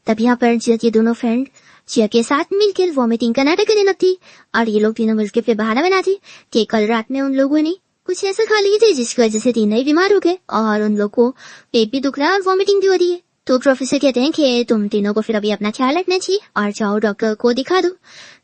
तब यहाँ पर जिया के दोनों फ्रेंड जिया के साथ मिलकर वॉमिटिंग का नाटक करने लगती और ये लोग तीनों मिलकर फिर बहाना बनाते कि कल रात में उन लोगों ने कुछ ऐसा खा लिए थे जिसकी वजह से तीनों ही बीमार हो गए और उन लोग को पेट भी दुख रहा है और वॉमिटिंग भी हो रही है। तो प्रोफेसर कहते हैं कि तुम तीनों को फिर अभी अपना ख्याल रखना चाहिए और जाओ डॉक्टर को दिखा दो।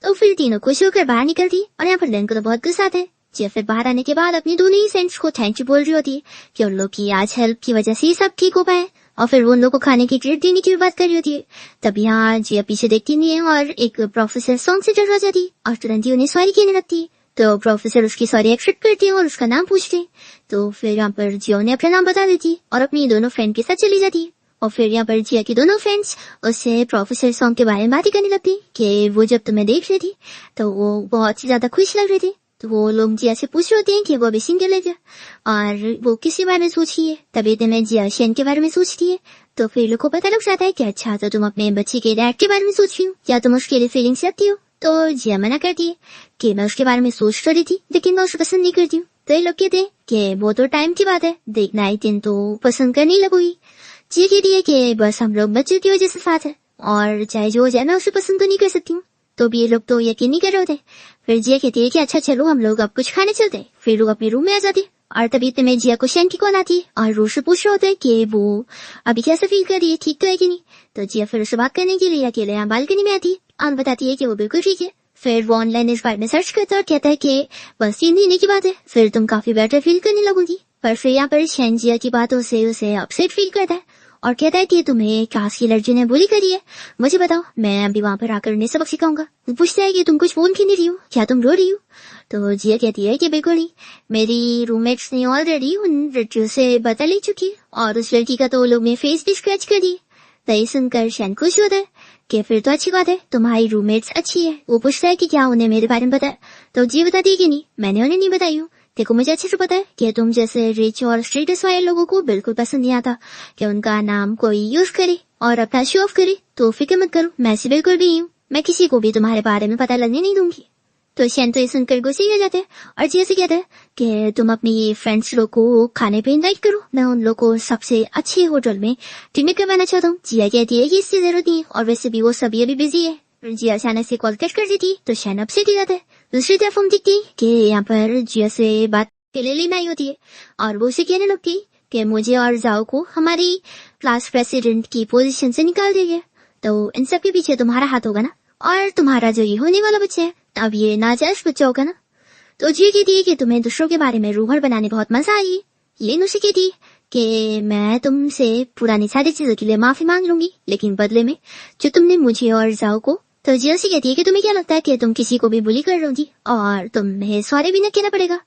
तो फिर तीनों खुश होकर बाहर निकलती और यहाँ पर लिन को तो बहुत गुस्सा आता है। जिया फिर बाहर आने के बाद अपनी दोनों ही फ्रेंड्स को थैंक यू बोल रही होती है कि उन लोग की आज हेल्प की वजह से ही सब ठीक हो पाए और फिर वो उन लोग को खाने की ट्रीट देने की भी बात कर रही होती है। तब यहाँ जिया पीछे देखती नहीं है और एक प्रोफेसर सॉन्ग से डर हो जाती है और तुरंत ही उन्हें सॉरी कहने लगती है। तो प्रोफेसर उसकी सॉरी एक्सेप्ट करते हैं और उसका नाम पूछते हैं। तो फिर यहाँ पर जिया उन्हें अपना नाम बता देती है और अपनी दोनों फ्रेंड के साथ चली जाती है। और फिर यहाँ पर जिया की दोनों फ्रेंड्स उससे प्रोफेसर सॉन्ग के बारे में बातें करने लगती कि वो जब तुम्हें देख रही थी तो वो बहुत ही ज्यादा खुश लग रहे थे। तो वो लोग जिया से पूछ रहे होते हैं कि वो अभी सिंगल है क्या और वो किसी बारे में सोच रही है। तभी तुम्हें जिया शेन के बारे में सोचती है। तो फिर लोग को पता लग जाता है कि अच्छा तो तुम अपने बच्चे के डैड के बारे में सोच रही हो या तुम उसके लिए फीलिंग्स रखती हो। तो जिया मना करती है कि मैं उसके बारे में सोच तो रही थी लेकिन मैं उसे पसंद नहीं करती हूँ। तो ये लोग कहते हैं कि वो तो टाइम की बात है, देखना एक दिन तो पसंद करने लगोगी। जिया कहती है कि बस हम लोग बच्चों की वजह से साथ है और चाहे जो हो जाए मैं उसे पसंद तो नहीं कर सकती हूँ। तो भी ये लोग तो यकीन नहीं कर रहे होते। फिर जिया कहती है कि अच्छा चलो हम लोग अब कुछ खाने चलते हैं। फिर लोग अपने रूम में आ जाते और तभी तुम्हें जिया को शैन की कॉल आती है और रूस से पूछ रहे होते हैं कि वो अभी कैसा फील कर रही है, ठीक तो है कि नहीं। तो जिया फिर उससे बात करने के लिए अकेले यहाँ बालकनी में आती है और बताती है कि वो बिल्कुल ठीक है। फिर वो ऑनलाइन इस बारे में सर्च करता है और कहता है कि बस 3 महीने की बात है, फिर तुम काफी बेटर फील करने लगोगी। पर फिर यहाँ पर शैन जिया की बातों से उसे अपसेट फील करता है और कहता है कि तुम्हें क्लास की लड़की ने बुली करी है, मुझे बताओ मैं अभी वहाँ पर आकर उन्हें सबक सिखाऊंगा। पूछता है कि तुम कुछ फोन क्यों नहीं रही हो, क्या तुम रो रही हो। तो जिया कहती है कि बिल्कुल नहीं, मेरी रूममेट्स ने ऑलरेडी उन लड़कियों से बता ले चुकी और उस लड़की का तो लोग ने फेस भी स्क्रैच कर दी। तो ये सुनकर शैन खुश होता है कि फिर तो अच्छी बात है, तुम्हारी रूममेट्स अच्छी है। वो पूछता है कि क्या उन्हें मेरे बारे में पता है। तो जी बताती है कि नहीं, मैंने उन्हें नहीं बताई हूँ। देखो मुझे अच्छे से पता है कि तुम जैसे रिच और स्टेटस वाले लोगों को बिल्कुल पसंद नहीं आता कि उनका नाम कोई यूज करे और अपना शो ऑफ करे। तो फिक्र मत करो, मैं ऐसी बिल्कुल भी हूँ, मैं किसी को भी तुम्हारे बारे में पता लगने नहीं दूंगी। तो शैन तो ये सुनकर गुस्से हो जाते हैं और जिया से कहता है कि तुम अपनी फ्रेंड्स लोग को खाने पे इनवाइट करो, मैं उन लोग को सबसे अच्छे होटल में डिनर करवाना चाहता हूँ। जिया कहती है कि इससे जरूरत नहीं और वैसे भी वो सभी अभी बिजी है। जिया अचानक से कॉल कट कर देती तो शैन अपसेट हो जाता है। दूसरी तरफ हम दिखती कि यहाँ पर जिया से बात के लिए लेना आई होती है और वो उसे कहने लगती कि मुझे और जाओ को हमारी क्लास प्रेसिडेंट की पोजीशन से निकाल दिया गया, तो इन सब के पीछे तुम्हारा हाथ होगा ना, और तुम्हारा जो ये होने वाला बच्चा है अब ये नाजायज बच्चा होगा ना। तो जिया कहती है कि तुम्हें दूसरों के बारे में रूमर बनाने बहुत मजा आई। लेकिन उसे कहती कि मैं तुमसे पुरानी सारी चीजों के लिए माफी मांग लूंगी लेकिन बदले में जो तुमने मुझे और जाओ को। तो जिया से कहती है कि तुम्हें क्या लगता है कि तुम किसी को भी बुली कर लोगी और तुम्हें सॉरी भी न कहना पड़ेगा,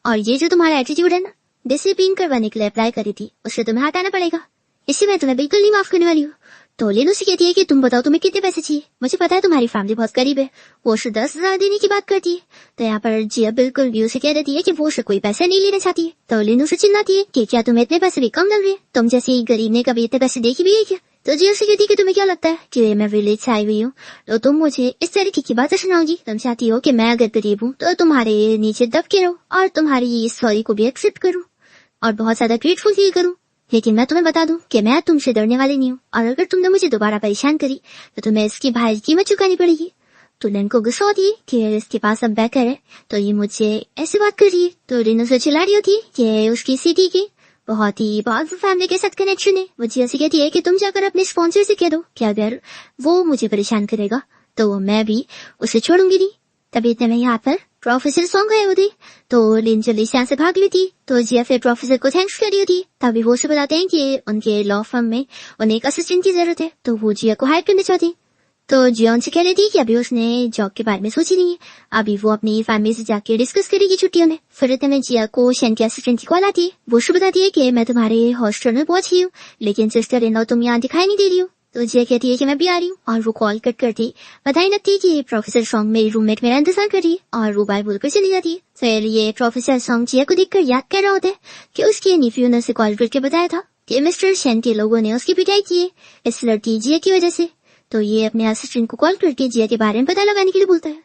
और ये जो तुम्हारा एटीट्यूड है ना डिसिप्लिन करवाने के लिए अप्लाई करी थी उससे तुम्हें हटाना पड़ेगा, इससे मैं तुम्हें बिल्कुल नहीं माफ करने वाली हूँ। तो लेनो से कहती है कि तुम बताओ तुम्हें कितने पैसे चाहिए, मुझे पता है तुम्हारी फैमिली बहुत गरीब है, वो उसे 10,000 देने की बात करती है। तो यहाँ पर जिया बिल्कुल भी उसे कह देती है कि वो उसे कोई पैसे नहीं लेना चाहती है। तो लेनो से चिल्लाती है कि क्या तुम्हें इतने पैसे भी कम लग रहे हैं, तुम जैसे गरीब ने कभी इतने पैसे देखे भी है क्या। तो जिया से कहती है कि तुम्हें क्या लगता है कि मैं विलेज से आई हुई हूँ तो तुम मुझे इस तरीके की बातें सुनाओगी, तुम चाहती हो कि मैं अगर गरीब हूँ तो तुम्हारे नीचे दब के रहो और तुम्हारी इस सॉरी को भी एक्सेप्ट करूँ और बहुत ज्यादा ग्रेटफुल फील करूँ। लेकिन मैं तुम्हें बता दूं कि मैं तुमसे डरने वाली नहीं हूँ और अगर तुमने मुझे दोबारा परेशान करी तो तुम्हें इसकी भारी कीमत चुकानी पड़ेगी। तो लिन को गुस्सा होती है कि इसके पास अब बैकर है तो ये मुझसे ऐसी बात कर रही है। तो रिनो से चिल्ला रही होती है कि उसकी सीटी की बहुत ही पावरफुल फैमिली के साथ कनेक्शन है। वो जिया से कहती है कि तुम जाकर अपने स्पॉन्सर से कह दो कि अगर वो मुझे परेशान करेगा तो मैं भी उसे छोड़ूंगी नहीं। तभी इतने में यहाँ पर प्रोफेसर सॉन्ग गए होते, तो लिन जल्दी से यहाँ से भाग लेती। तो जिया फिर प्रोफेसर को थैंक्स कर रही होती। तभी वो उसे बताते हैं कि उनके लॉ फर्म में उन्हें एक असिस्टेंट की जरूरत है, तो वो जिया को हायर करना चाहती। तो जिया उनसे कह लेती कि अभी उसने जॉब के बारे में सोची नहीं है, अभी वो अपनी फैमिली से जाके डिस्कस करेगी छुट्टियों में। फिर इतने में जिया को शेन के असिस्टेंट की कॉल आती है। वो उसे बताती है कि मैं तुम्हारे हॉस्टल में पहुंच गई हूँ, लेकिन सिस्टर इन लॉ तुम यहाँ दिखाई नहीं दे रही हो। तो जिया कहती है कि मैं भी आ रही हूँ, और वो कॉल कट करती बताई लगती कि प्रोफेसर सॉन्ग मेरी रूममेट मेरा इंतजार कर रही है, और वो बाय बोलकर चली जाती है। फिर ये प्रोफेसर सॉन्ग जिया को देखकर याद कर रहा होता है कि उसके न्यूफ्यू ने उसे कॉल करके बताया था कि मिस्टर शेन के लोगों ने उसकी पिटाई की है इस लड़की जिया की वजह से। तो ये अपने असिस्टेंट को कॉल करके जिया के बारे में पता लगाने के लिए बोलता है।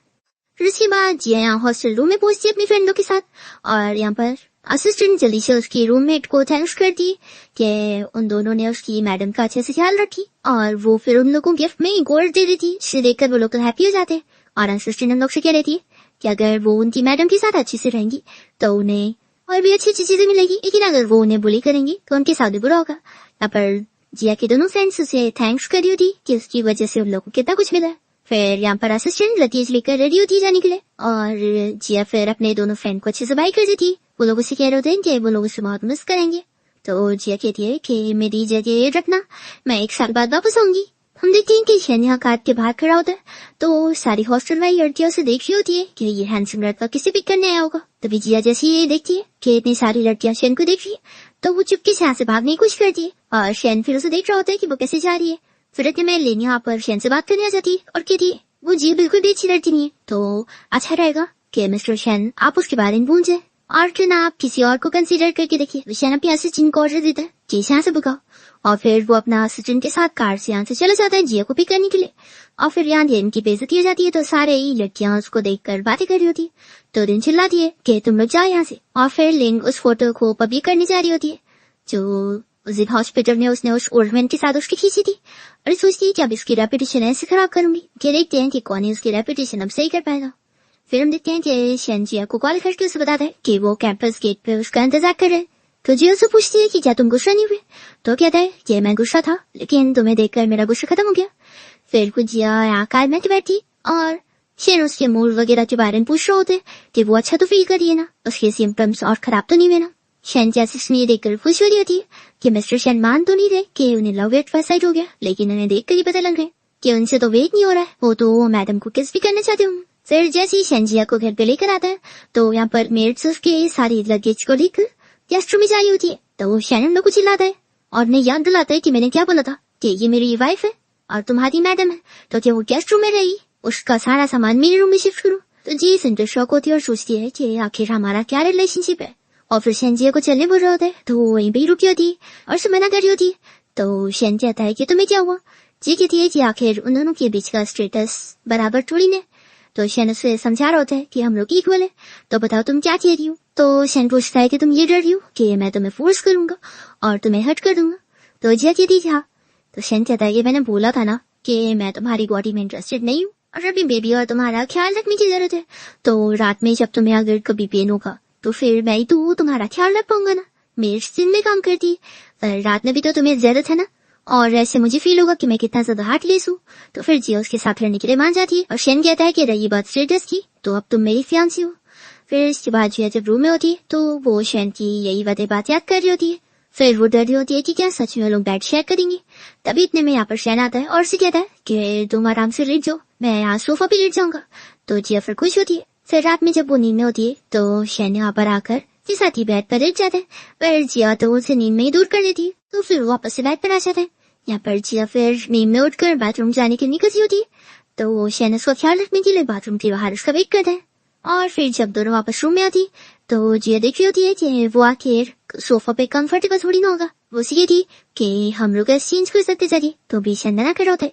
फिर उसके बाद जिया यहाँ हॉस्टल रूम में पहुंचती है अपनी फ्रेंडों के साथ, और यहाँ पर असिस्टेंट जल्दी से उसकी रूममेट को थैंक्स करती कि उन दोनों ने उसकी मैडम का अच्छे से ख्याल रखी, और वो फिर उन लोगों को गिफ्ट में गोल्ड दे देती, जिसे देखकर वो लोग तो हैप्पी हो जाते। और असिस्टेंट उन लोग से कह रही थी कि अगर वो उनकी मैडम के साथ अच्छे से रहेंगी तो उन्हें और भी अच्छी अच्छी चीजें मिलेगी, लेकिन अगर वो उन्हें बुली करेंगी तो उनके साथ भी बुरा होगा। यहाँ पर जिया के दोनों फ्रेंड्स उसे थैंक्स कर रही होती कि उसकी वजह से उन लोगों को कितना कुछ मिला। फिर यहाँ पर असिस्टेंट लतीज लेकर रेडी होती जाने के लिए, और जिया फिर अपने दोनों फ्रेंड को अच्छे से बाय कर देती। वो लोग उसे कह रहे होते हैं कि वो लोग उसे बहुत मिस करेंगे। तो जिया कहती है कि मेरी जगह रखना, मैं 1 साल बाद वापस आऊंगी। हम देखते हैं कि शेन यहाँ कार के बाहर खड़ा होता है, तो सारी हॉस्टल वाली लड़कियां उसे देख रही होती है कि ये हैंडसम लड़का किसी पिक करने आया होगा। तभी जिया जैसे ये देखती है कि इतनी सारी लड़कियां शेन को देख रही है, तो वो चुपके से यहाँ से भागने की कोशिश करती है, और शेन फिर उसे देख रहा होता है कि वो कैसे जा रही है। फिर इतने में लेन यहाँ पर शेन से बात करने आ जाती है और कहती है वो जी बिल्कुल भी अच्छी लड़की नहीं है, तो अच्छा रहेगा कि मिस्टर शेन आप उसके बारे में भूल जाए, और फिर आप किसी और को कंसीडर करके देखिए। शेन अपने असिस्टेंट को ऑर्डर देता है कि इसे यहाँ से भगाओ, और फिर वो अपना असिस्टेंट के साथ कार से यहाँ से चला जाता है जिया को पिक करने के लिए। और फिर यहाँ लिन की बेइज्जती हो जाती है, तो सारे ही लड़कियां उसको देखकर बातें कर रही होती है। तो लिन चिल्लाती है कि तुम लोग जाओ यहाँ से, और फिर लिन उस फोटो को पब्लिक करने जा रही होती है जो उस दिन हॉस्पिटल में उसने उस ओल्ड मैन के साथ उसकी खींची थी, और सोचती है कि अब इसकी रेपुटेशन ऐसे खराब करूंगी कि देखते हैं कि कौन है उसकी रेपुटेशन अब सही कर पाएगा। फिर हम देखते हैं कि शेन जिया को कॉल करके उसे बताता है कि वो कैंपस गेट पे उसका इंतजार कर रहे हैं। तो जिया उसे पूछती है कि क्या तुम गुस्सा नहीं हुए, तो कहता है कि मैं गुस्सा था, लेकिन तुम्हें देखकर मेरा गुस्सा खत्म हो गया। फिर कुछ जिया यहाँ कार में बैठी, और शेन उसके मूड वगैरह के बारे में पूछ रहे होते कि वो अच्छा तो फील करिए ना, उसके सिम्टम्स और खराब तो नहीं हुए ना। शेन जैसे ये देखकर खुश हो रही होती है कि मिस्टर शेन मान तो नहीं रहे कि उन्हें लव एट फर्स्ट साइट हो गया, लेकिन उन्हें देखकर ही पता लग रहा है कि उनसे तो वेट नहीं हो रहा है, वो तो मैडम को किस भी करना चाहते होंगे। फिर जैसे ही शेन जिया को घर पे लेकर आता है, तो यहाँ पर मेड्स उसके सारी लगेज को लेकर गेस्ट रूम में जा रही होती है। तो वो शेन उन लोग को चिल्लाता है और उन्हें याद दिलाता है कि मैंने क्या बोला था कि ये मेरी वाइफ है और तुम्हारी मैडम है, तो क्या वो गेस्ट रूम में रहेगी, उसका सारा सामान मेरे रूम में शिफ्ट करूँ। तो जी सुनकर शौक होती है और सोचती है कि आखिर हमारा क्या रिलेशनशिप है। और फिर शेन जिया को चलने बोल रहा होता है, तो वो वहीं पे रुकी होती है और उसे मना कर रही होती है। तो शेन कहता है कि तुम्हें क्या हुआ। जी कहती है कि आखिर उन दोनों के बीच का स्टेटस बराबर थोड़ी न। तो शेन उसे समझा रहा होता है कि हम लोग इक्वल है, तो बताओ तुम क्या कह रही हो। तो शेन पूछता है कि तुम ये डर रही हो कि मैं तुम्हें फोर्स करूंगा और तुम्हें हर्ट कर दूंगा। तो जिया कहती है हाँ। तो शेन कहता है कि मैंने बोला था ना कि मैं तुम्हारी बॉडी में इंटरेस्टेड नहीं हूँ, और अभी बेबी और तुम्हारा ख्याल रखने की जरूरत है। तो रात में जब तुम्हें अगर कभी पेन होगा तो फिर मैं ही तो तुम्हारा ख्याल रख पाऊंगा ना, मेरे दिन में काम करती, पर रात में भी तो तुम्हें जरूरत है ना, और ऐसे मुझे फील होगा कि मैं कितना ज्यादा हार्टलेस हूँ। तो फिर जिया उसके साथ रहने के लिए मान जाती है, और शेन कहता है कि रही बात स्टेटस की, तो अब तुम मेरी फियांसी हो। फिर इसके बाद जिया जब रूम में होती है तो वो शेन की यही वादे बात याद कर रही होती है। फिर वो डर रही होती है कि क्या सच में लोग बेड शेयर करेंगे। तभी इतने में यहाँ पर शेन आता है और उसे कहता है कि तुम आराम से लेट जाओ, मैं यहाँ सोफा पे लेट जाऊंगा। तो जिया फिर खुश होती है। फिर रात में जब वो नींद में होती है तो शेन यहाँ पर आकर साथ ही बेड पर लेट जाता है, पर जिया तो उसे नींद में ही दूर कर देती है। तो फिर वो वापस से बेड पर आ जाता है। यहाँ पर जिया फिर नींद में उठकर बाथरूम जाने के लिए निकलती होती है, तो वो शेन उसका ख्याल रखने के लिए बाथरूम के बाहर उसका वेट करता है। और फिर जब दोनों वापस रूम में आती तो जिया देख रही होती है कि वो आखिर सोफा पे कंफर्टेबल थोड़ी ना होगा। वो सी थी कि हम लोग एक्सचेंज कर सकते जरिए, तो भी शेन मना कर रहा होता है।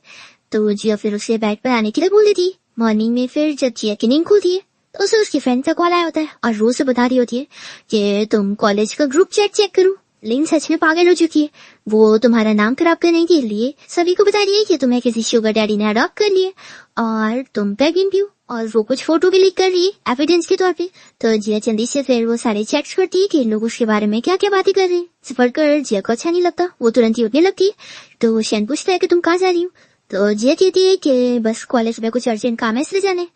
तो जिया फिर उसे बेड पर आने के लिए बोल देती है। मॉर्निंग में फिर जब जिया की नींद खुलती है तो उसे उसकी फ्रेंड का कॉल आया होता है, और वो उसे बता रही होती है कि तुम कॉलेज का ग्रुप चैट चेक करो, लिन सच में पागल हो चुकी है, वो तुम्हारा नाम खराब करने के लिए सभी को बता रही है कि तुम्हें किसी शुगर डैडी ने अडॉप्ट कर लिए और तुम प्रेग्नेंट भी हो। और वो कुछ फोटो भी लीक कर रही है एविडेंस के तौर पे। तो जिया जल्दी से फिर वो सारे चेक करती है कि लोग उसके बारे में क्या क्या बातें कर रहे हैं। सफर कर जिया को अच्छा नहीं लगता, वो तुरंत ही उठने लगती है। तो शेन पूछता है कि तुम कहाँ जा रही हो। तो जिया कहती है कि बस कॉलेज में कुछ अर्जेंट काम है इसलिए जाने।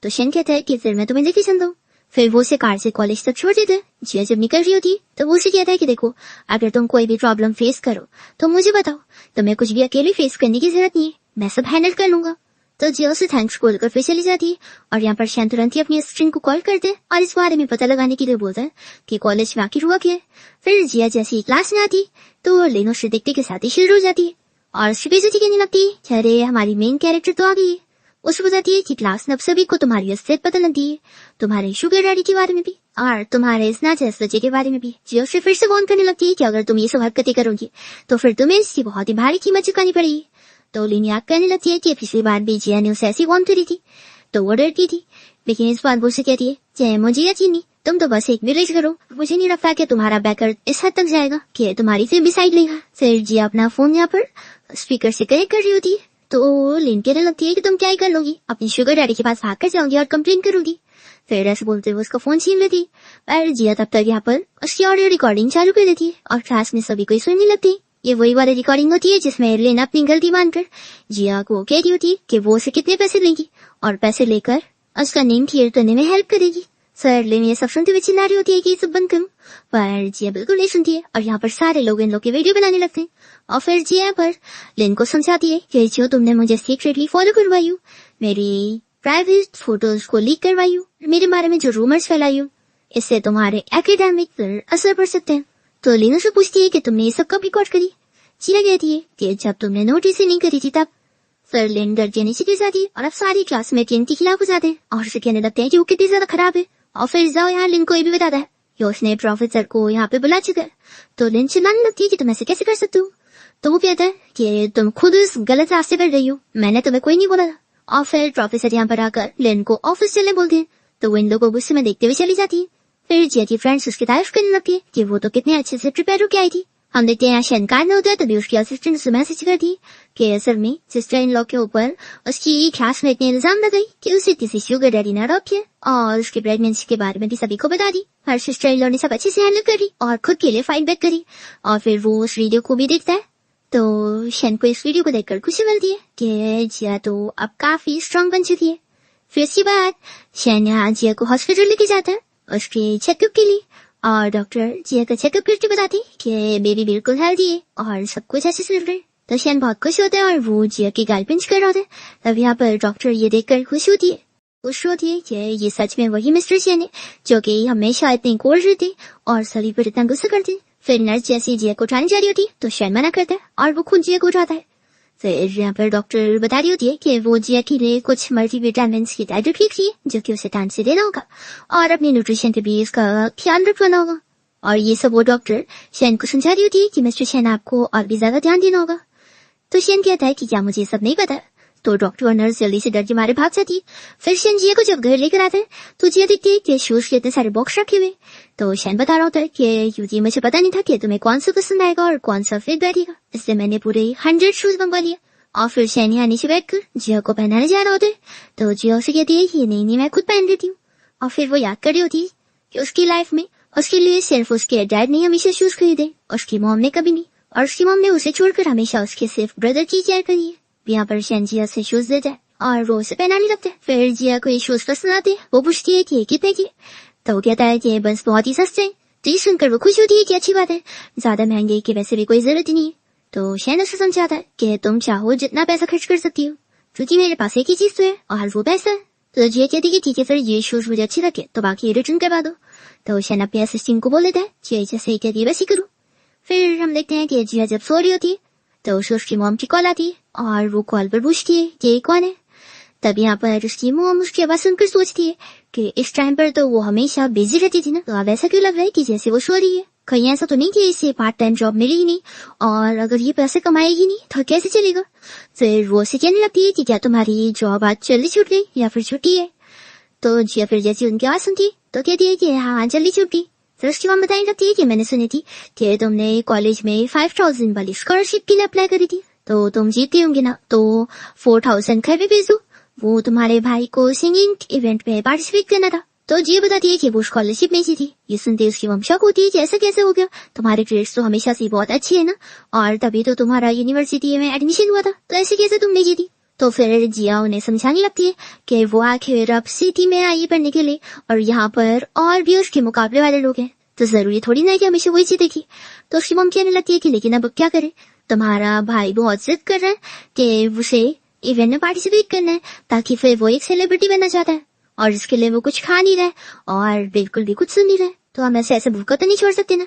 तो शेन कहता है कि फिर मैं तुम्हें लेके चल दूं। फिर वो उसे कार से कॉलेज तक छोड़ देते हैं। जिया जब निकल रही होती तो वो उसे कहता है कि देखो, अगर तुम कोई भी प्रॉब्लम फेस करो तो मुझे बताओ, तुम्हें कुछ भी अकेले फेस करने की जरूरत नहीं है, मैं सब हैंडल कर लूंगा। तो जिया उसे थैंक्स बोलकर फिर चली जाती है। और यहाँ पर शैन तुरंत ही अपनी असिस्टेंट को कॉल करते हैं और इस बारे में पता लगाने के लिए बोलता है कि कॉलेज में आखिर हुआ क्या है। फिर जिया जैसे ही क्लास में आती तो लेनो उसे देखते के साथ ही शुरू हो जाती है और उसकी बेइज्जती कहने लगती है, अरे हमारी मेन कैरेक्टर तो आ गई है। उसे बताती है कि क्लास में अब सभी को तुम्हारी असलियत पता लग गई है, तुम्हारे शुगर डैडी के बारे में भी और तुम्हारे स्नैचर्स बच्चे के बारे में भी। जिया उसे फिर से वार्न करने लगती है कि अगर तुम ये सब हरकतें करोगी तो फिर तुम्हें इसकी बहुत ही भारी कीमत चुकानी पड़ेगी। तो लिन याद करने लगती है कि पिछली बार भी जिया ने उसे ऐसी वार्न करी थी, तो वो डरती थी। लेकिन इस बार वो उसे कहती है, चाहे मुझे यकीन नहीं, तुम तो बस एक विलेज करो, मुझे नहीं लगता कि तुम्हारा बैकर इस हद तक जाएगा कि तुम्हारी फिर भी साइड लेगा। फिर जिया अपना फोन यहाँ पर स्पीकर से कनेक्ट कर रही होती है। तो लिन कहने लगती है कि तुम क्या ही कर लोगी, अपनी शुगर डैडी के पास भाग कर जाओगी और कंप्लेन करोगी। फिर ऐसे बोलते हुए उसका फोन छीन लेती। पर जिया तब तक यहाँ पर उसकी ऑडियो रिकॉर्डिंग चालू कर देती है और क्लास में सभी को सुनने लगती। ये वही वाली रिकॉर्डिंग होती है जिसमें लिन अपनी गलती मानकर जिया को कह रही होती है कि वो उसे कितने पैसे लेगी और पैसे लेकर उसका नेम क्लियर करने में हेल्प करेगी। सर लिन ये सब सुनते हुए चिल्ला रही होती है कि ये सब बंद करूं, पर जिया बिल्कुल नहीं सुनती है और यहाँ पर सारे लोग इन लोग की वीडियो बनाने लगते हैं। और फिर जिया पर लिन को समझाती है कि जो तुमने मुझे सीक्रेटली फॉलो करवाई हो, मेरी प्राइवेट फोटोज को लीक करवाई हो, मेरे बारे में जो रूमर्स फैलाई हो, इससे तुम्हारे एकेडमिक पर असर पड़ सकते हैं। तो लिन से पूछती है कि तुमने ये सब कब रिकॉर्ड करी। जिया कहती है कि जब तुमने नोटिस ही नहीं करी थी तब। फिर लिन डर के नीचे गिर जाती है और अब सारी क्लासमेट लिन के खिलाफ हो जाते हैं और उसे कहने लगते हैं कि वो कितनी ज्यादा खराब है। और फिर जाओ यहाँ लिन को ये भी बताता है कि उसने प्रोफेसर को यहाँ पे बुला चुका है। तो लिन चिल्लाने लगती है कि तुम ऐसे कैसे कर सकते हो। तो वो कहता है कि तुम खुद उस गलत रास्ते पर रही हो, मैंने तुम्हें कोई नहीं बोला था। और फिर प्रोफेसर यहाँ पर आकर लिन को ऑफिस चलने बोलते हैं। तो वो इन लोगों को गुस्से में देखते हुए चली जाती है। फिर जिया की फ्रेंड्स उसकी तारीफ करने लगती है कि वो तो कितने अच्छे से प्रिपेयर होकर आई थी। हम देखते हैं शेन कार में होता है तभी उसकी असिस्टेंट उसे मैसेज करती कि असल में सिस्टर इन लॉ के ऊपर उसकी क्लास में इतने इल्जाम लगाई कि उसे किसी शुगर डैडी ने अडॉप्ट किया और उसकी प्रेगनेंसी के बारे में भी सभी को बता दी। हर सिस्टर इन लॉ ने सब अच्छे से हैंडल करी और खुद के लिए फाइट बैक करी। और फिर वो उस वीडियो को भी देखता है। तो शेन को इस वीडियो को देखकर खुशी मिलती है कि जिया तो अब काफी स्ट्रांग बन चुकी है। फिर इसके बाद शेन यहाँ जिया को हॉस्पिटल लेके जाता है उसके चेकअप के लिए और डॉक्टर जिया का चेकअप करके बताती कि बेबी बिल्कुल हेल्दी है और सब कुछ अच्छे से चल रहा है। तो शेन बहुत खुश होता है और वो जिया की गाल पिंच कर रहा होता है। तब यहाँ पर डॉक्टर ये देखकर खुश होती है कि ये सच में वही मिस्टर शेन है जो कि हमेशा इतने कोल्ड रहते और सभी पर इतना गुस्सा करते। फिर नर्स जैसी जिया को उठाने जा रही होती तो शेन मना करता है और वो खुद जिया को उठाता है। फिर यहाँ पर डॉक्टर बता रही होती है कि वो जिया के लिए कुछ मल्टीविटामिन की टैबलेट लिख रही है जो कि उसे टाइम से देना होगा और अपने न्यूट्रिशन पे भी इसका ख्याल रखना होगा। और ये सब वो डॉक्टर शेन को समझा रही होती है कि मिस्टर शेन आपको और भी ज्यादा ध्यान देना होगा। तो शेन कहता है कि क्या मुझे सब नहीं पता। तो डॉक्टर और नर्स जल्दी से डर के मारे भाग जाती है। फिर शेन जिया को जब घर लेकर आता है तो जिया देखती है कि शूज के इतने सारे बॉक्स रखे हुए। तो शेन बता रहा होता है कि युति मुझे पता नहीं था कि तुम्हें कौन सा पसंद आएगा और कौन सा फिट बैठेगा, इसलिए मैंने पूरे 100 शूज मंगवा लिया। और फिर शेन यहाँ नीचे बैठकर जिया को पहनाने जा रहा होता है। तो जिया उसे कहती है कि नहीं मैं खुद पहन लेती हूँ। और फिर वो याद कर रही होती है कि उसकी लाइफ में उसके लिए सिर्फ उसके डैड ने हमेशा शूज खरीदे, उसकी मॉम ने कभी नहीं, और उसकी मॉम ने उसे छोड़कर हमेशा उसके सिर्फ ब्रदर की केयर करी है। यहाँ पर शेन जिया से शूज देता है और वो उसे पहनाने लगता है। फिर जिया को ये शूज पसंद आते हैं। वो पूछती है कि कितने की। तो वो कहता है कि बस बहुत ही सस्ते हैं। तो ये सुनकर वो खुश होती है कि अच्छी बात है, ज्यादा महंगे की वैसे भी कोई जरूरत ही नहीं है। तो शेन उसे समझाता है कि तुम चाहो जितना पैसा खर्च कर सकती हो क्योंकि मेरे पास एक ही चीज तो है और वो पैसा है। तो जिया कहती है कि ठीक है फिर ये शूज मुझे अच्छे लगे तो बाकी रिटर्न करवा दो। तो शेन अपने असिस्टेंट को बोल देता है जिया जैसे कहती है वैसे करो। फिर हम देखते हैं कि जिया जब सो रही होती है तो उसे उसकी मॉम की कॉल आती है और वो कॉल पर पूछती है कि कौन है। तब यहाँ पर उसकी मॉम उसकी आवाज सुनकर सोचती है कि इस टाइम पर तो वो हमेशा बिजी रहती थी ना, तो अब ऐसा क्यों लग रहा है कि जैसे वो सो रही है। कहीं ऐसा तो नहीं कि इसे पार्ट टाइम जॉब मिली ही नहीं और अगर ये पैसे कमाएगी नहीं तो कैसे चलेगा। फिर वो उसे कहने लगती है कि क्या तुम्हारी जॉब आज जल्दी छूट गई या फिर छुट्टी है। तो जिया फिर जैसी उनकी आवाज सुनती तो कहती है कि हाँ जल्दी छूट गई। फिर उसकी मॉम बताने लगती है कि मैंने सुनी थी कि तुमने कॉलेज में 5000 वाली स्कॉलरशिप के लिए अप्लाई करी थी, तो तुम जीतती होंगी ना, तो 4000 घर भी भेज दो। वो तुम्हारे भाई को सिंगिंग इवेंट में पार्टिसिपेट करना था। तो ये बताती है कि वो स्कॉलरशिप में जी थी। ये सुनते उसकी मम शॉक होती है कि ऐसा कैसे हो गया, तुम्हारे ग्रेड्स तो हमेशा से बहुत अच्छी है ना, और तभी तो तुम्हारा यूनिवर्सिटी में एडमिशन हुआ था, तो ऐसे कैसे तुमने जीती। तो फिर जिया उन्हें समझाने लगती है कि वो आखिर अब सिटी में आई पढ़ने के लिए, और यहाँ पर और भी उसके मुकाबले वाले लोग हैं, तो जरूरी थोड़ी ना कि हमेशा वही जीतेगी। तो उसकी मम कहने लगती है कि लेकिन अब क्या करे, तुम्हारा भाई बहुत जिद कर रहा है कि उसे इवेंट में पार्टिसिपेट करना है, ताकि फिर वो एक सेलिब्रिटी बनना चाहता है, और इसके लिए वो कुछ खा नहीं रहा है और बिल्कुल भी कुछ सुन नहीं रहा है, तो हम ऐसे भूखा तो नहीं छोड़ सकते ना।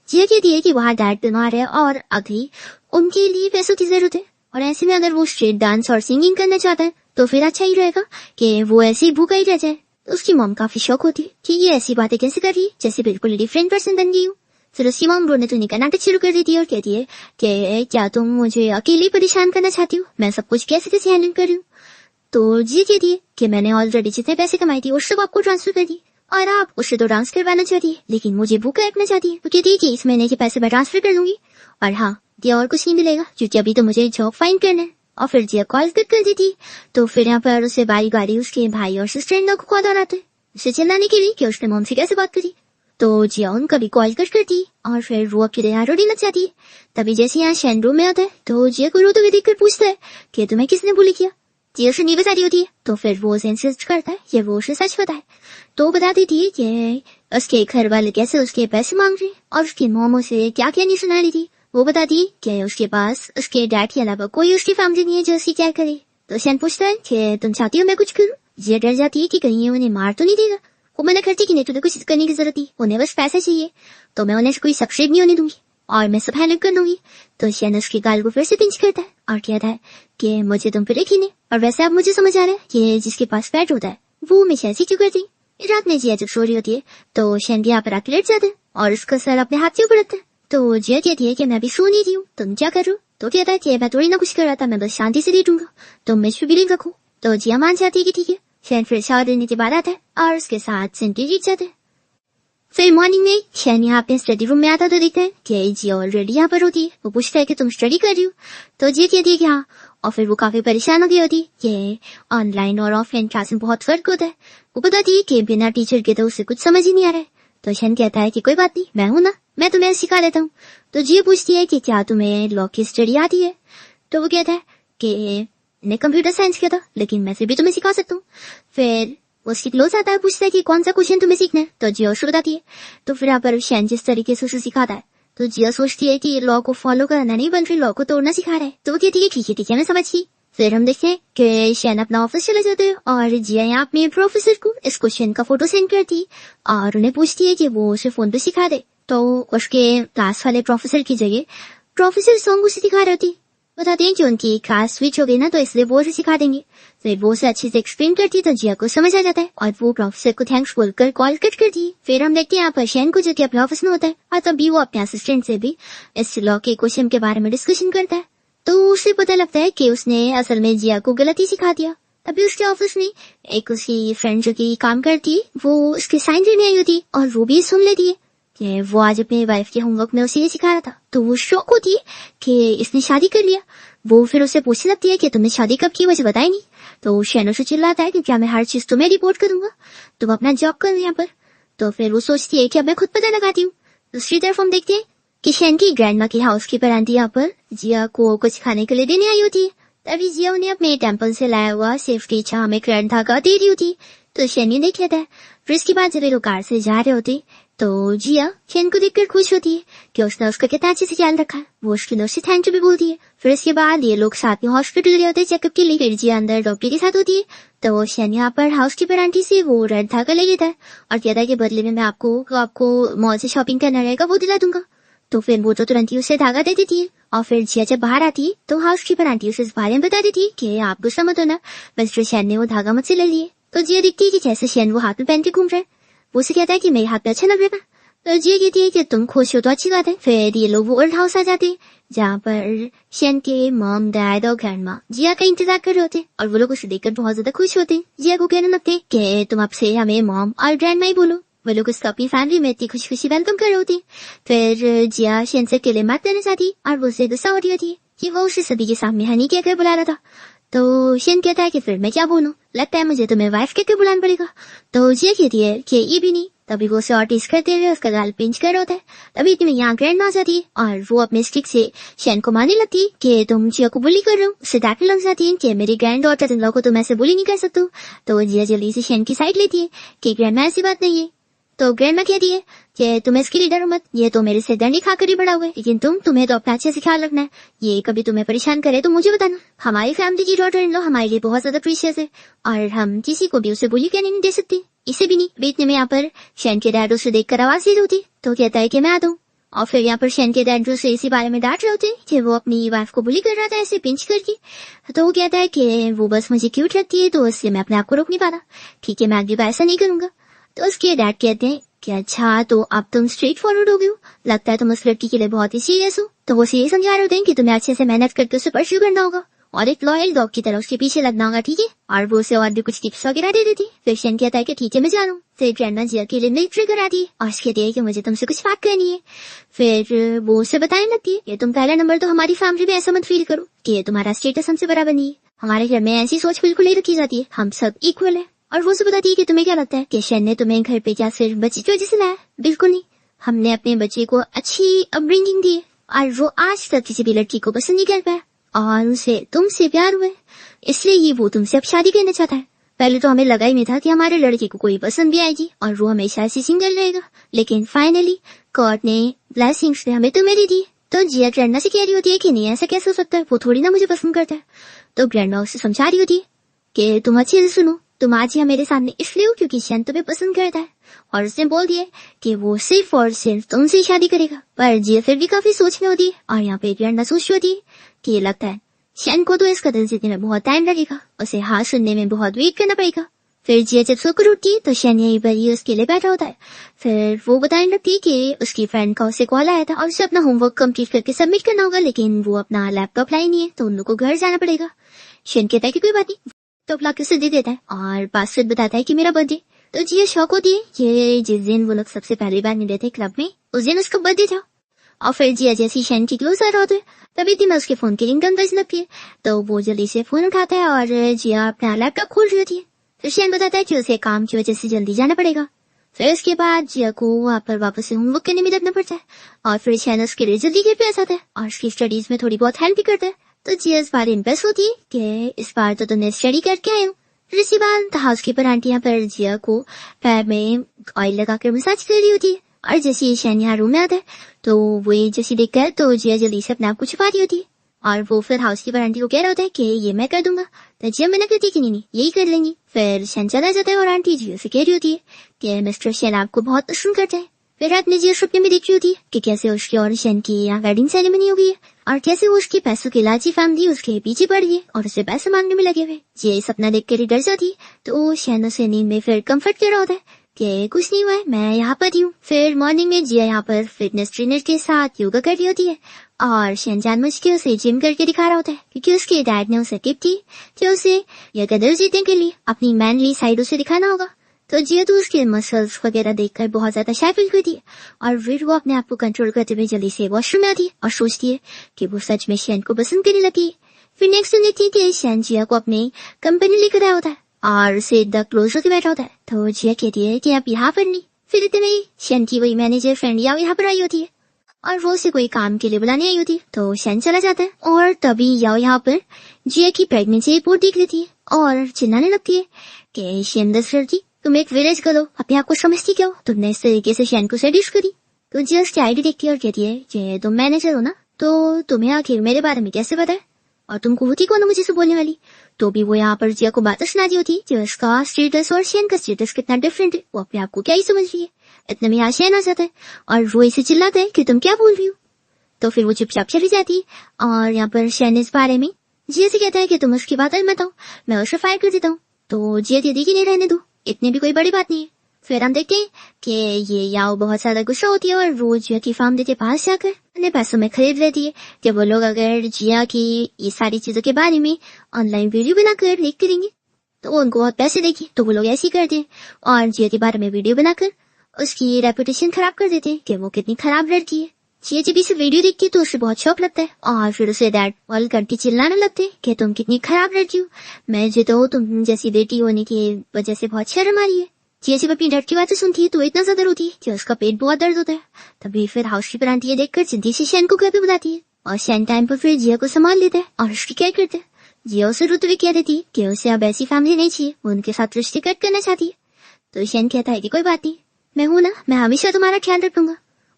जिया कहती है कि वहाँ डैड बीमार है और अभी उनके लिए पैसों की जरूरत है, और ऐसे में अगर वो स्ट्रीट डांस और सिंगिंग करना चाहता है तो फिर अच्छा ही रहेगा कि वो ऐसे ही भूखा ही रह जाए। तो उसकी मॉम काफी शौक होती है कि ये ऐसी बातें कैसे कर रही है, जैसे बिल्कुल डिफरेंट पर्सन बन गई हूँ। फिर उसकी मॉम रोने धोने का नाटक शुरू कर देती है और कहती है कि क्या तुम मुझे अकेले परेशान करना चाहती हो, मैं सब कुछ कैसे कैसे हैंडल कर रही हूँ। तो जी कहती है कि मैंने ऑलरेडी जितने पैसे कमाई थी वो सब आपको ट्रांसफर कर दी, और आप उससे तो डांस करवाना चाहती है लेकिन मुझे भूखा रखना चाहती है। तो कहती है कि इस महीने के पैसे मैं ट्रांसफर कर दूंगी, और हाँ दिया और कुछ नहीं मिलेगा क्योंकि अभी तो मुझे जॉब फाइंड करना है। और फिर जिया कॉल कर देती। तो फिर यहाँ पर उसे बारी बारी उसके भाई और सिस्टर इन लोग को कॉल आते हैं उसे चिल्लाने के लिए कि उसने मॉम से कैसे बात करी। तो जिया उनका भी कॉल करती और फिर वो अकेले यहाँ रोने लग जाती है। तभी जैसे यहाँ शैन रूम में आता है तो जिया को रोते हुए देखकर पूछता है कि तुम्हें किसने बुली किया। जिया उसे नहीं बता रही होती है, तो फिर वो उसे इंसिस्ट करता है ये वो उसे सच बताए। तो बता देती है कि उसके घर वाले कैसे उसके पैसे मांग रहे और उसकी मॉम उसे क्या क्या नहीं सुना रही थी। वो बताती है कि उसके पास उसके डैड के अलावा कोई उसकी फैमिली नहीं है जो उसकी केयर करे। तो शैन पूछता है कि तुम चाहती हो मैं कुछ करूं। जिया डर जाती है कि कहीं ये उन्हें मार तो नहीं देगा। वो मना करती कि नहीं तुझे कुछ करने की जरूरत नहीं, उन्हें बस पैसा चाहिए, तो मैं उन्हें कोई सक्सेस नहीं होने दूंगी और मैं सब हैंडल कर लूंगी। तो शैन उसके गाल को फिर से पिंच करता है और कहता है कि मुझे तुम पर यकीन है, और वैसे अब मुझे समझ आ रहा है कि जिसके पास फैट होता है वो हमेशा ऐसी क्यों करती। रात में जिया जब सो रही होती है तो शैन भी यहाँ पर आके लेट जाता है और उसका सर अपने हाथ से ऊपर रखता है। तो जिया कहती है कि मैं भी सो नहीं रही हूँ, तुम क्या कर रहे हो। तो कहता है कि मैं थोड़ी ना कुछ कर रहा था, मैं बस शांति से लेटूंगा, तुम मुझ पे बिलीव रखो। तो जिया मान जाती है कि ठीक है। शैन फिर शावर लेने के बाद आता है और उसके साथ सेंटी जीत जाता है। फिर मॉर्निंग में शैन यहाँ पे स्टडी रूम में आता तो देखता है कि जिया ऑलरेडी यहाँ पर होती है। वो पूछता है कि तुम स्टडी कर रही हो। तो जिया कहती है कि हाँ, और फिर वो काफी परेशान हो गई होती है कि ऑनलाइन और ऑफलाइन क्लास में बहुत फर्क होता है। वो बताती है कि बिना टीचर के तो उसे कुछ समझ ही नहीं आ रहा है। तो शैन कहता है कि कोई बात नहीं, मैं हूं ना, मैं तुम्हें सिखा देता हूँ। तो जिया पूछती है कि क्या तुम्हें लॉ की स्टडी आती है। तो वो कहता है कि मैंने कंप्यूटर साइंस किया था लेकिन मैं फिर भी तुम्हें सिखा सकता हूँ। फिर वो उसकी क्लोज आता है, पूछता है कि कौन सा क्वेश्चन तुम्हें सीखना है। तो जिया उसको बताती है। तो फिर यहाँ पर शैन जिस तरीके से उसे सिखाता है तो जिया सोचती है कि लॉ को फॉलो करना नहीं बल्कि लॉ को तोड़ना सिखा रहा है। तो वो कहती है ठीक है मैं समझ गई। फिर हम देखते हैं कि शैन अपना ऑफिस चले जाते हैं और जिया यहाँ अपने प्रोफेसर को इस क्वेश्चन का फोटो सेंड करती और उन्हें पूछती है कि वो उसे फोन पे सिखा दे। तो उसके क्लास वाले प्रोफेसर की जगह प्रोफेसर सॉन्ग उसे सिखा रही थी। बताते हैं कि उनकी क्लास स्विच हो गई ना, तो इसलिए वो उसे सिखा देंगे। फिर वो उसे अच्छे से एक्सप्लेन करती तो जिया को समझ आ जाता है और वो प्रोफेसर को थैंक्स बोलकर कॉल कट करती है। फिर हम देखते हैं यहाँ पर शैन को जो कि अपने ऑफिस में होता है और तभी वो अपने असिस्टेंट से भी इस लॉ के क्वेश्चन के बारे में डिस्कशन करता है। तो उसे पता लगता है कि उसने असल में जिया को गलती सिखा दिया। अभी उसके ऑफिस में एक उसकी फ्रेंड जो की काम करती है वो उसके साइन देने आई होती और वो भी सुन लेती है कि वो आज अपने वाइफ के होमवर्क में उसे ये सिखा रहा था। तो वो शौक होती है कि इसने शादी कर लिया। वो फिर उसे पूछने लगती है कि तुमने शादी कब की, मुझे बताया नहीं। तो शैन उसे चिल्लाता है कि क्या मैं हर चीज तुम्हें रिपोर्ट करूंगा, तुम अपना जॉब करो यहाँ पर। तो फिर वो सोचती है कि अब मैं खुद पता लगाती हूँ। दूसरी तरफ हम देखते हैं कि शैन की ग्रैंडमा की हाउसकीपर आंटी यहाँ पर जिया को कुछ खाने के लिए देने आई होती है। तभी जिया उन्हें अपने टेम्पल से लाया हुआ सेफ्टी छाव में क्रैंड धागा दे रही होती। तो शैन ये देख लेता है। फिर इसके बाद जब लोग कार से जा रहे होते तो जिया शैन को देखकर खुश होती है कि उसने उसका कितना अच्छे से ख्याल रखा है। वो उसकी दोस्त से थैंक यू भी बोलती है। फिर इसके बाद ये लोग साथ में हॉस्पिटल गए होते हैं चेकअप के लिए। फिर जिया अंदर डॉक्टर के साथ होती है तो शैन यहाँ पर हाउसकीपर आंटी से वो रेड धागा ले लेता है और कहता है कि बदले में मैं आपको मॉल से शॉपिंग करना रहेगा वो दिला दूंगा। तो फिर वो तो तुरंत ही उसे धागा दे देती है और फिर जिया जब बाहर आती है तो हाउसकीपर आंटी उसे इस बारे में बता देती है कि आप गुस्सा मत होना, मिस्टर शैन ने वो धागा मुझसे ले लिए। तो जिया दिखती है कि जैसे शैन वो हाथ में पहन के घूम रहा है। वो उसे कहता है कि मेरे हाथ में अच्छा लग रहा है। तो जिया कहती है कि तुम खुश हो तो अच्छी बात है। फिर ये लोग वो ओल्ड हाउस आ जाते हैं जहाँ पर शैन के मॉम डैड और ग्रैंडमा जिया का इंतजार कर रहे होते और वो लोग उसे देखकर बहुत ज्यादा खुश होते। जिया को कहने लगते कि तुम अब से हमें मॉम और ग्रैंडमा ही बोलो। वो लोग उसको अपनी फैमिली में इतनी खुशी खुशी वेलकम कर रहे होते। फिर जिया शैन से अकेले बात करना चाहती और वो उसे गुस्सा हो रही होती है कि वो उसे सभी के सामने हनी कहकर बुला रहा था। तो शियन कहता है कि फिर मैं क्या बोलूं, लगता है मुझे तुम्हें वाइफ कहकर बुलाना पड़ेगा। तो जिया कहती है कि ये भी नहीं। तभी वो उसे और टीस करते हुए उसका गाल पिंच कर होता है। तभी इतने में यहाँ ग्रैंड आ जाती है और वो अपने स्टिक से शियन को मारने लगती है कि तुम जिया को बुली कर रहे हो। उसे डांटने लग जाती है कि मेरी ग्रैंड डॉटर इन लोगों को तुम ऐसे बुली नहीं कर सकते। तो जिया जल्दी से शियन की साइड लेती है कि ग्रैंड ऐसी बात नहीं है। तो ग्रैंडमा कहती है कि तुम इसके लिए डरो मत, ये तो मेरे से दंडी खाकर ही बड़ा हुआ है, लेकिन तुम्हें तो अपना अच्छे से ख्याल रखना है। ये कभी तुम्हें परेशान करे तो मुझे बताना। हमारी फैमिली की डॉटर इन लो हमारे लिए बहुत ज्यादा प्रीशियस है और हम किसी को भी उसे बुली कहने नहीं दे सकते। इसे भी नहीं। बीतने में यहाँ पर शैन के डैड उसे देखकर आवाज दे होती तो कहता है कि मैं आता हूँ। और फिर यहाँ पर शैन के डैड उसे इसी बारे में डांट रहे होते कि वो अपनी वाइफ को बुली कर रहा था ऐसे पिंच करके। तो वो कहता है कि वो बस मुझे क्यूट लगती है तो उससे मैं अपने आप को रोक नहीं पाता। ठीक है, मैं अगली बार ऐसा नहीं करूंगा। तो उसके डैड कहते हैं कि अच्छा तो अब तुम स्ट्रेट फॉरवर्ड हो गए हो, लगता है तुम उस लड़की के लिए बहुत ही सीरियस हो। तो वो उसे ये समझा रहे होते हैं कि तुम्हें अच्छे से मेहनत करके उसे परस्यू करना होगा और एक लॉयल डॉग की तरह उसके पीछे लगना होगा, ठीक है। और वो उसे और भी कुछ टिप्स वगैरह दे देती। फिर शन कहता है कि ठीक है मैं जा रहा हूँ। फिर ग्रैंडमा जिया के लिए मिल्क ट्रिगर आती है और कहती है कि मुझे तुमसे कुछ बात करनी है। फिर वो उसे बताने लगती है कि तुम पहला नंबर तो हमारी फैमिली में ऐसा मत फील करो कि तुम्हारा स्टेटस हमसे बराबर नहीं है। हमारे घर में ऐसी सोच बिल्कुल नहीं रखी जाती है, हम सब इक्वल है। और वो उसे बताती है कि तुम्हें क्या लगता है कि शन ने तुम्हें घर पे क्या सिर्फ बच्चे की वजह से लाया? बिल्कुल नहीं, हमने अपने बच्चे को अच्छी अपब्रिंगिंग दी है और वो आज तक किसी भी लड़की को पसंद नहीं कर पाया और उसे तुमसे प्यार हुआ है, इसलिए ये वो तुमसे अब शादी करना चाहता है। पहले तो हमें लगा ही नहीं था कि हमारे लड़के को कोई पसंद भी आएगी और वो हमेशा ऐसी सिंगल रहेगा, लेकिन फाइनली गॉड ने ब्लेसिंग्स ने हमें तुम्हें दी। तो जिया ग्रैंडमा से कह रही होती है कि नहीं ऐसा कैसे हो सकता है, वो थोड़ी ना मुझे पसंद करता है। तो ग्रैंडमा उसे समझा रही होती है कि तुम अच्छे से सुनो, तुम आज यहाँ मेरे सामने इसलिए हो क्योंकि शन तुम्हें पसंद करता है और उसने बोल दिया कि वो सिर्फ और सिर्फ तुमसे शादी करेगा। पर जिया फिर भी काफी सोचने होती है और यहाँ पे ग्रैंडमा सोच होती है कि ये लगता है शन को तो इस कदर जीतने में बहुत टाइम लगेगा, उसे हाँ सुनने में बहुत वेट करना पड़ेगा। फिर जिया जब सोकर उठती है तो शन यहीं पर ही उसके लिए बैठा होता है। फिर वो बताने लगती है कि उसकी फ्रेंड का उसे कॉल आया था और उसे अपना होमवर्क कंप्लीट करके सबमिट करना होगा, लेकिन वो अपना लैपटॉप लाई नहीं है तो उन लोगों को घर जाना पड़ेगा। शन कहता है कि कोई बात नहीं, तो अपना उसे दे देता है और पासवर्ड बताता है कि मेरा बर्थडे। तो जिया शौक होती है कि जिस दिन वो लोग सबसे पहली बार मिले थे क्लब में उस दिन उसका बर्थडे था। और फिर जिया जैसी शन की क्लोज आ रहा होता है तभी दिन उसके फोन की रिंगटोन बजने लगती है। तो वो जल्दी से फोन उठाता है और जिया अपना लैपटॉप खोल रही होती है। फिर शन बताता है कि उसे काम की वजह से जल्दी जाना पड़ेगा। फिर उसके बाद जिया को वहाँ पर वापस से होमवर्क करने में लगना पड़ता है और फिर शन उसके लिए जल्दी घर पे आ जाता है और उसकी स्टडीज में थोड़ी बहुत हेल्प भी करता है। तो जिया इस बार इम्प्रेस होती है कि इस बार तो तुमने स्टडी करके आए हो। फिर इसी बार हाउसकीपर आंटी यहाँ पर जिया को पैर में ऑयल लगाकर मसाज कर रही होती है और जैसे शन यहाँ रूम में आता है तो वो ये जैसी देखकर तो जिया जल्दी से अपने आप को छुपा रही होती है और वो फिर हाउसकीपर आंटी को कह रहा होता है कि ये मैं कर दूंगा। तो जिया मना करती कि नहीं यही कर लेंगी। फिर शन चला जाता है और आंटी जिया से कह रही होती है कि मिस्टर शन आपको बहुत पसंद करता है। फिर रात में जिया सपने में देख रही होती है कि कैसे उसकी और शन की यहाँ वेडिंग सेरेमनी हो गई है और कैसे वो उसकी पैसों की लालची फैमिली उसके पीछे पड़ गई और उसे पैसे मांगने में लगे हुए। जिया ये सपना देख कर ही डर जाती है तो शन उसे नींद में फिर कम्फर्ट कर रहा होता है कि कुछ नहीं हुआ है, मैं यहाँ पर ही हूँ। फिर मॉर्निंग में जिया यहाँ पर फिटनेस ट्रेनर के साथ योगा कर रही होती है और शन जानबूझ के उसे जिम करके दिखा रहा होता है क्योंकि उसके डैड ने उसे टिप थी कि उसे यह कदर जीतने के लिए अपनी मैनली साइड उसे दिखाना होगा। तो जिया तो उसके मसल्स वगैरह देखकर बहुत ज्यादा शाय फील करती है और फिर वो अपने आप को कंट्रोल करते हुए जल्दी से वॉशरूम में आती है और सोचती है कि वो सच में शन को पसंद करने लगी है। फिर नेक्स्ट दिन देखती है कि शन जिया को अपनी कंपनी लेकर आया होता है और उसे इतना क्लोज होकर बैठा होता है। तो जिया कहती है कि आप यहाँ पर नहीं। फिर इतने में शन की वही मैनेजर फ्रेंड यहाँ पर आई होती है और वो उसे कोई काम के लिए बुलाने आई होती है। तो शन चला जाता है और तभी यहाँ पर जिया की प्रेगनेंसी रिपोर्ट देख लेती है और चिल्लाने लगती है कि शन दस लड़की तुम एक विलेज गर्ल हो, अपने आप को समझती क्या हो, तुमने इस तरीके से शन को सेड्यूस करी। तो जिया उसकी आईडी देखती है और कहती है कि तुम मैनेजर हो ना, तो तुम्हें आखिर मेरे बारे में कैसे पता है और तुमको होती कौन मुझे से बोलने वाली। तो भी वो यहाँ पर जिया को बात सुना दी होती कि उसका स्टेटस और शन का स्टेटस कितना डिफरेंट है, वो अपने आप को क्या ही समझ रही है। इतने में यहाँ शन आ जाता है और वो इसे चिल्लाता है कि तुम क्या बोल रही हो। तो फिर वो चुपचाप चली जाती है और यहाँ पर शन इस बारे में जिया से कहता है कि तुम उसकी बात मत आओ, मैं उसे फायर कर देता हूँ। तो जिया कहती कि नहीं रहने दो, इतनी भी कोई बड़ी बात नहीं है। फिर हम देखते हैं कि ये याओ बहुत ज्यादा गुस्सा होती है और वो जिया की फार्म के पास जाकर अपने पैसों में खरीद लेती है कि वो लोग अगर जिया की ये सारी चीजों के बारे में ऑनलाइन वीडियो बनाकर लीक करेंगे तो वो उनको बहुत पैसे देगी। तो वो लोग ऐसे ही करते हैं और जिया के बारे में वीडियो बनाकर उसकी रेपुटेशन खराब कर देते हैं कि वो कितनी खराब लड़की है। जिया जब इसे वीडियो देखती है तो उसे बहुत शौक लगता है और फिर उसे डैड कॉल करके चिल्लाने लगते हैं कि तुम कितनी खराब लड़की हो, मैं जो तो तुम जैसी बेटी होने की वजह से बहुत शर्म आ रही है। जिया जब अपनी डैड की बातें सुनती है तो इतना ज्यादा रोती है कि उसका पेट बहुत दर्द होता है। तभी फिर हाउसकीपर आंटी ये देखकर जल्दी से शैन को घर पे बुलाती है और शैन टाइम पर फिर जिया को संभाल लेता है और उसकी केयर करता है। जिया उसे रोते हुए कह देती है कि उसे अब ऐसी फैमिली नहीं चाहिए, वो उनके साथ रिश्ते कट करना चाहती है। तो शैन कहता है कि कोई बात नहीं, मैं हूं ना, मैं हमेशा तुम्हारा ख्याल रखूंगा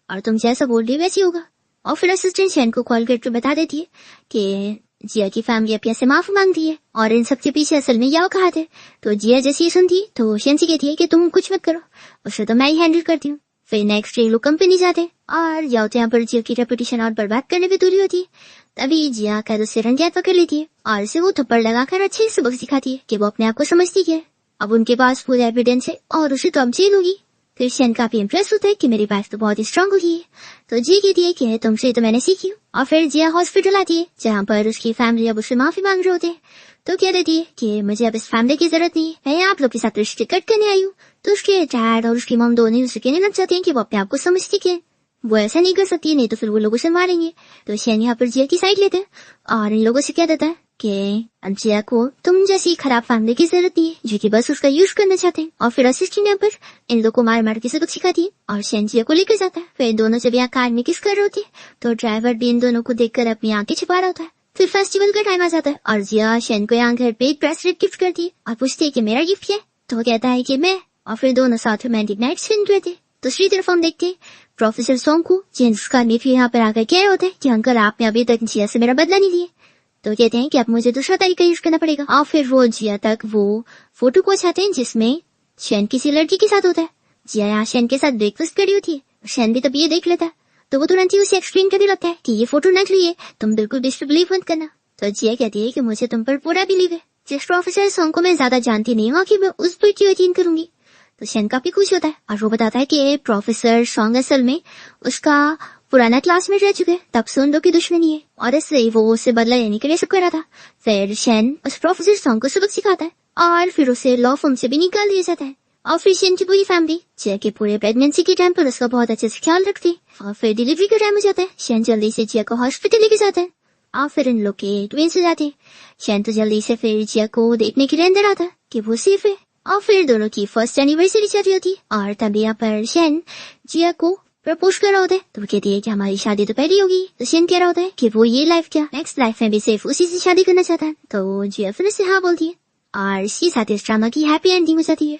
और तुम जैसा बोल रही हो वैसे होगा। और फिर असिस्टेंट शैन को कॉल करके बता देती है कि जिया की फैमिली अब से माफी मांग रही है और इन सबके पीछे असल में याओ का हाथ है। तो जिया जैसी सुनती तो शैन से कहती है कि तुम कुछ मत करो, उसे तो मैं ही हैंडल करती हूँ। फिर नेक्स्ट डे लोग कंपनी जाते और याओ तो यहाँ पर जिया की रेपुटेशन और बर्बाद करने में तुली होती है। तभी जिया कैद से रंगैत पकड़ लेती है और इसे वो थप्पड़ लगाकर अच्छे सबक सिखाती है कि वो अपने आप को समझती है। अब उनके पास पूरा एविडेंस है और उसे तो अब जेल होगी। फिर शैन काफी इम्प्रेस होता है कि मेरी वाइफ तो बहुत ही स्ट्रांग होगी है। तो जिया कहती है कि तुमसे तो मैंने सीखी हूँ। और फिर जिया हॉस्पिटल आती है जहाँ पर उसकी फैमिली अब उससे माफी मांग रहे होते हैं। तो कह देती है कि मुझे अब इस फैमिली की जरूरत नहीं है, मैं आप लोग के साथ रिश्ते कट करने आई हूँ। तो उसके डैड और उसकी मॉम दोनों उसे कहने लग जाते हैं कि वो अपने आप को समझती है, वो ऐसा नहीं कर सकती, नहीं तो फिर वो लोगों से मारेंगे। तो शैन यहाँ पर जिया की साइड लेते हैं और इन लोगों से कह देता है कि जिया को तुम जैसी खराब फैमिली की जरूरत नहीं है जो कि बस उसका यूज करना चाहते हैं। और फिर असिस्टेंट यहाँ पर इन लोगों को मार मार के सबक सिखाती है और शैन जिया को लेकर जाता है। फिर दोनों जब यहाँ कार में किस कर रहे होते तो ड्राइवर भी इन दोनों को देखकर अपनी आंखें छिपा रहा होता है। फिर फेस्टिवल का टाइम आ जाता है और जिया शैन को यहाँ घर पे एक ब्रेसलेट गिफ्ट करती है और पूछती है कि मेरा गिफ्ट क्या है। तो वो कहता है कि मैं। और फिर दोनों साथ रोमांटिक नाइट स्पेंड करते। दूसरी तरफ हम देखते हैं प्रोफेसर सोंग को, जिसका नेफ्यू यहाँ पर आकर कह रहे होते हैं कि अंकल आपने अभी तक जिया से मेरा बदला नहीं लिया। तो कहते हैं कि अब मुझे दूसरा तरीका यूज करना पड़ेगा। और फिर वो जिया तक वो फोटो को चाहते हैं जिसमें शैन किसी लड़की के साथ होता है। जिया यहाँ शैन के साथ ब्रेकफास्ट करी होती है, शैन भी तब ये देख लेता है। तो वो तुरंत ही उसे एक्सप्लेन करने लगता है कि ये फोटो नकली है, तुम बिल्कुल भी इस पर बिलीव मत करना। तो जिया कहती है कि मुझे तुम पर पूरा बिलीव है, जिस प्रोफेसर सोंग को मैं ज्यादा जानती नहीं हूँ कि मैं उस पर क्यों यकीन करूंगी। तो शैन काफी खुश होता है और वो बताता है कि प्रोफेसर सोंग असल में उसका पुराना क्लासमेट रह चुके, तब से उन लोग की दुश्मनी है और इसलिए वो उससे बदला लेने के लिए सब कर रहा था। फिर शैन उस प्रोफेसर सोंग को सबक सिखाता है और फिर उसे लॉ फर्म से भी निकाल दिया जाता है। और फिर शैन की पूरी फैमिली जिया के पूरे प्रेगनेंसी के टाइम पर उसका बहुत अच्छे से ख्याल रखती। और फिर डिलीवरी का टाइम हो जाता है, शैन जल्दी से जिया को हॉस्पिटल लेके जाता है और फिर इन लोग के ट्विंस हो जाते हैं। शैन तो जल्दी से फिर जिया को देखने के लिए अंदर आता है कि वो सेफ है। और फिर दोनों की फर्स्ट एनिवर्सरी चल रही होती और तभी यहाँ पर शैन जिया को प्रपोज कर रहा होता है। तो वो कहती है कि हमारी शादी तो पहले होगी। तो शैन कह रहा होता है कि वो ये लाइफ क्या नेक्स्ट लाइफ में भी सिर्फ उसी से शादी करना चाहता है। तो जिया फिर से हाँ बोलती है और इसी साथ इस ड्रामा की हैप्पी एंडिंग हो जाती है।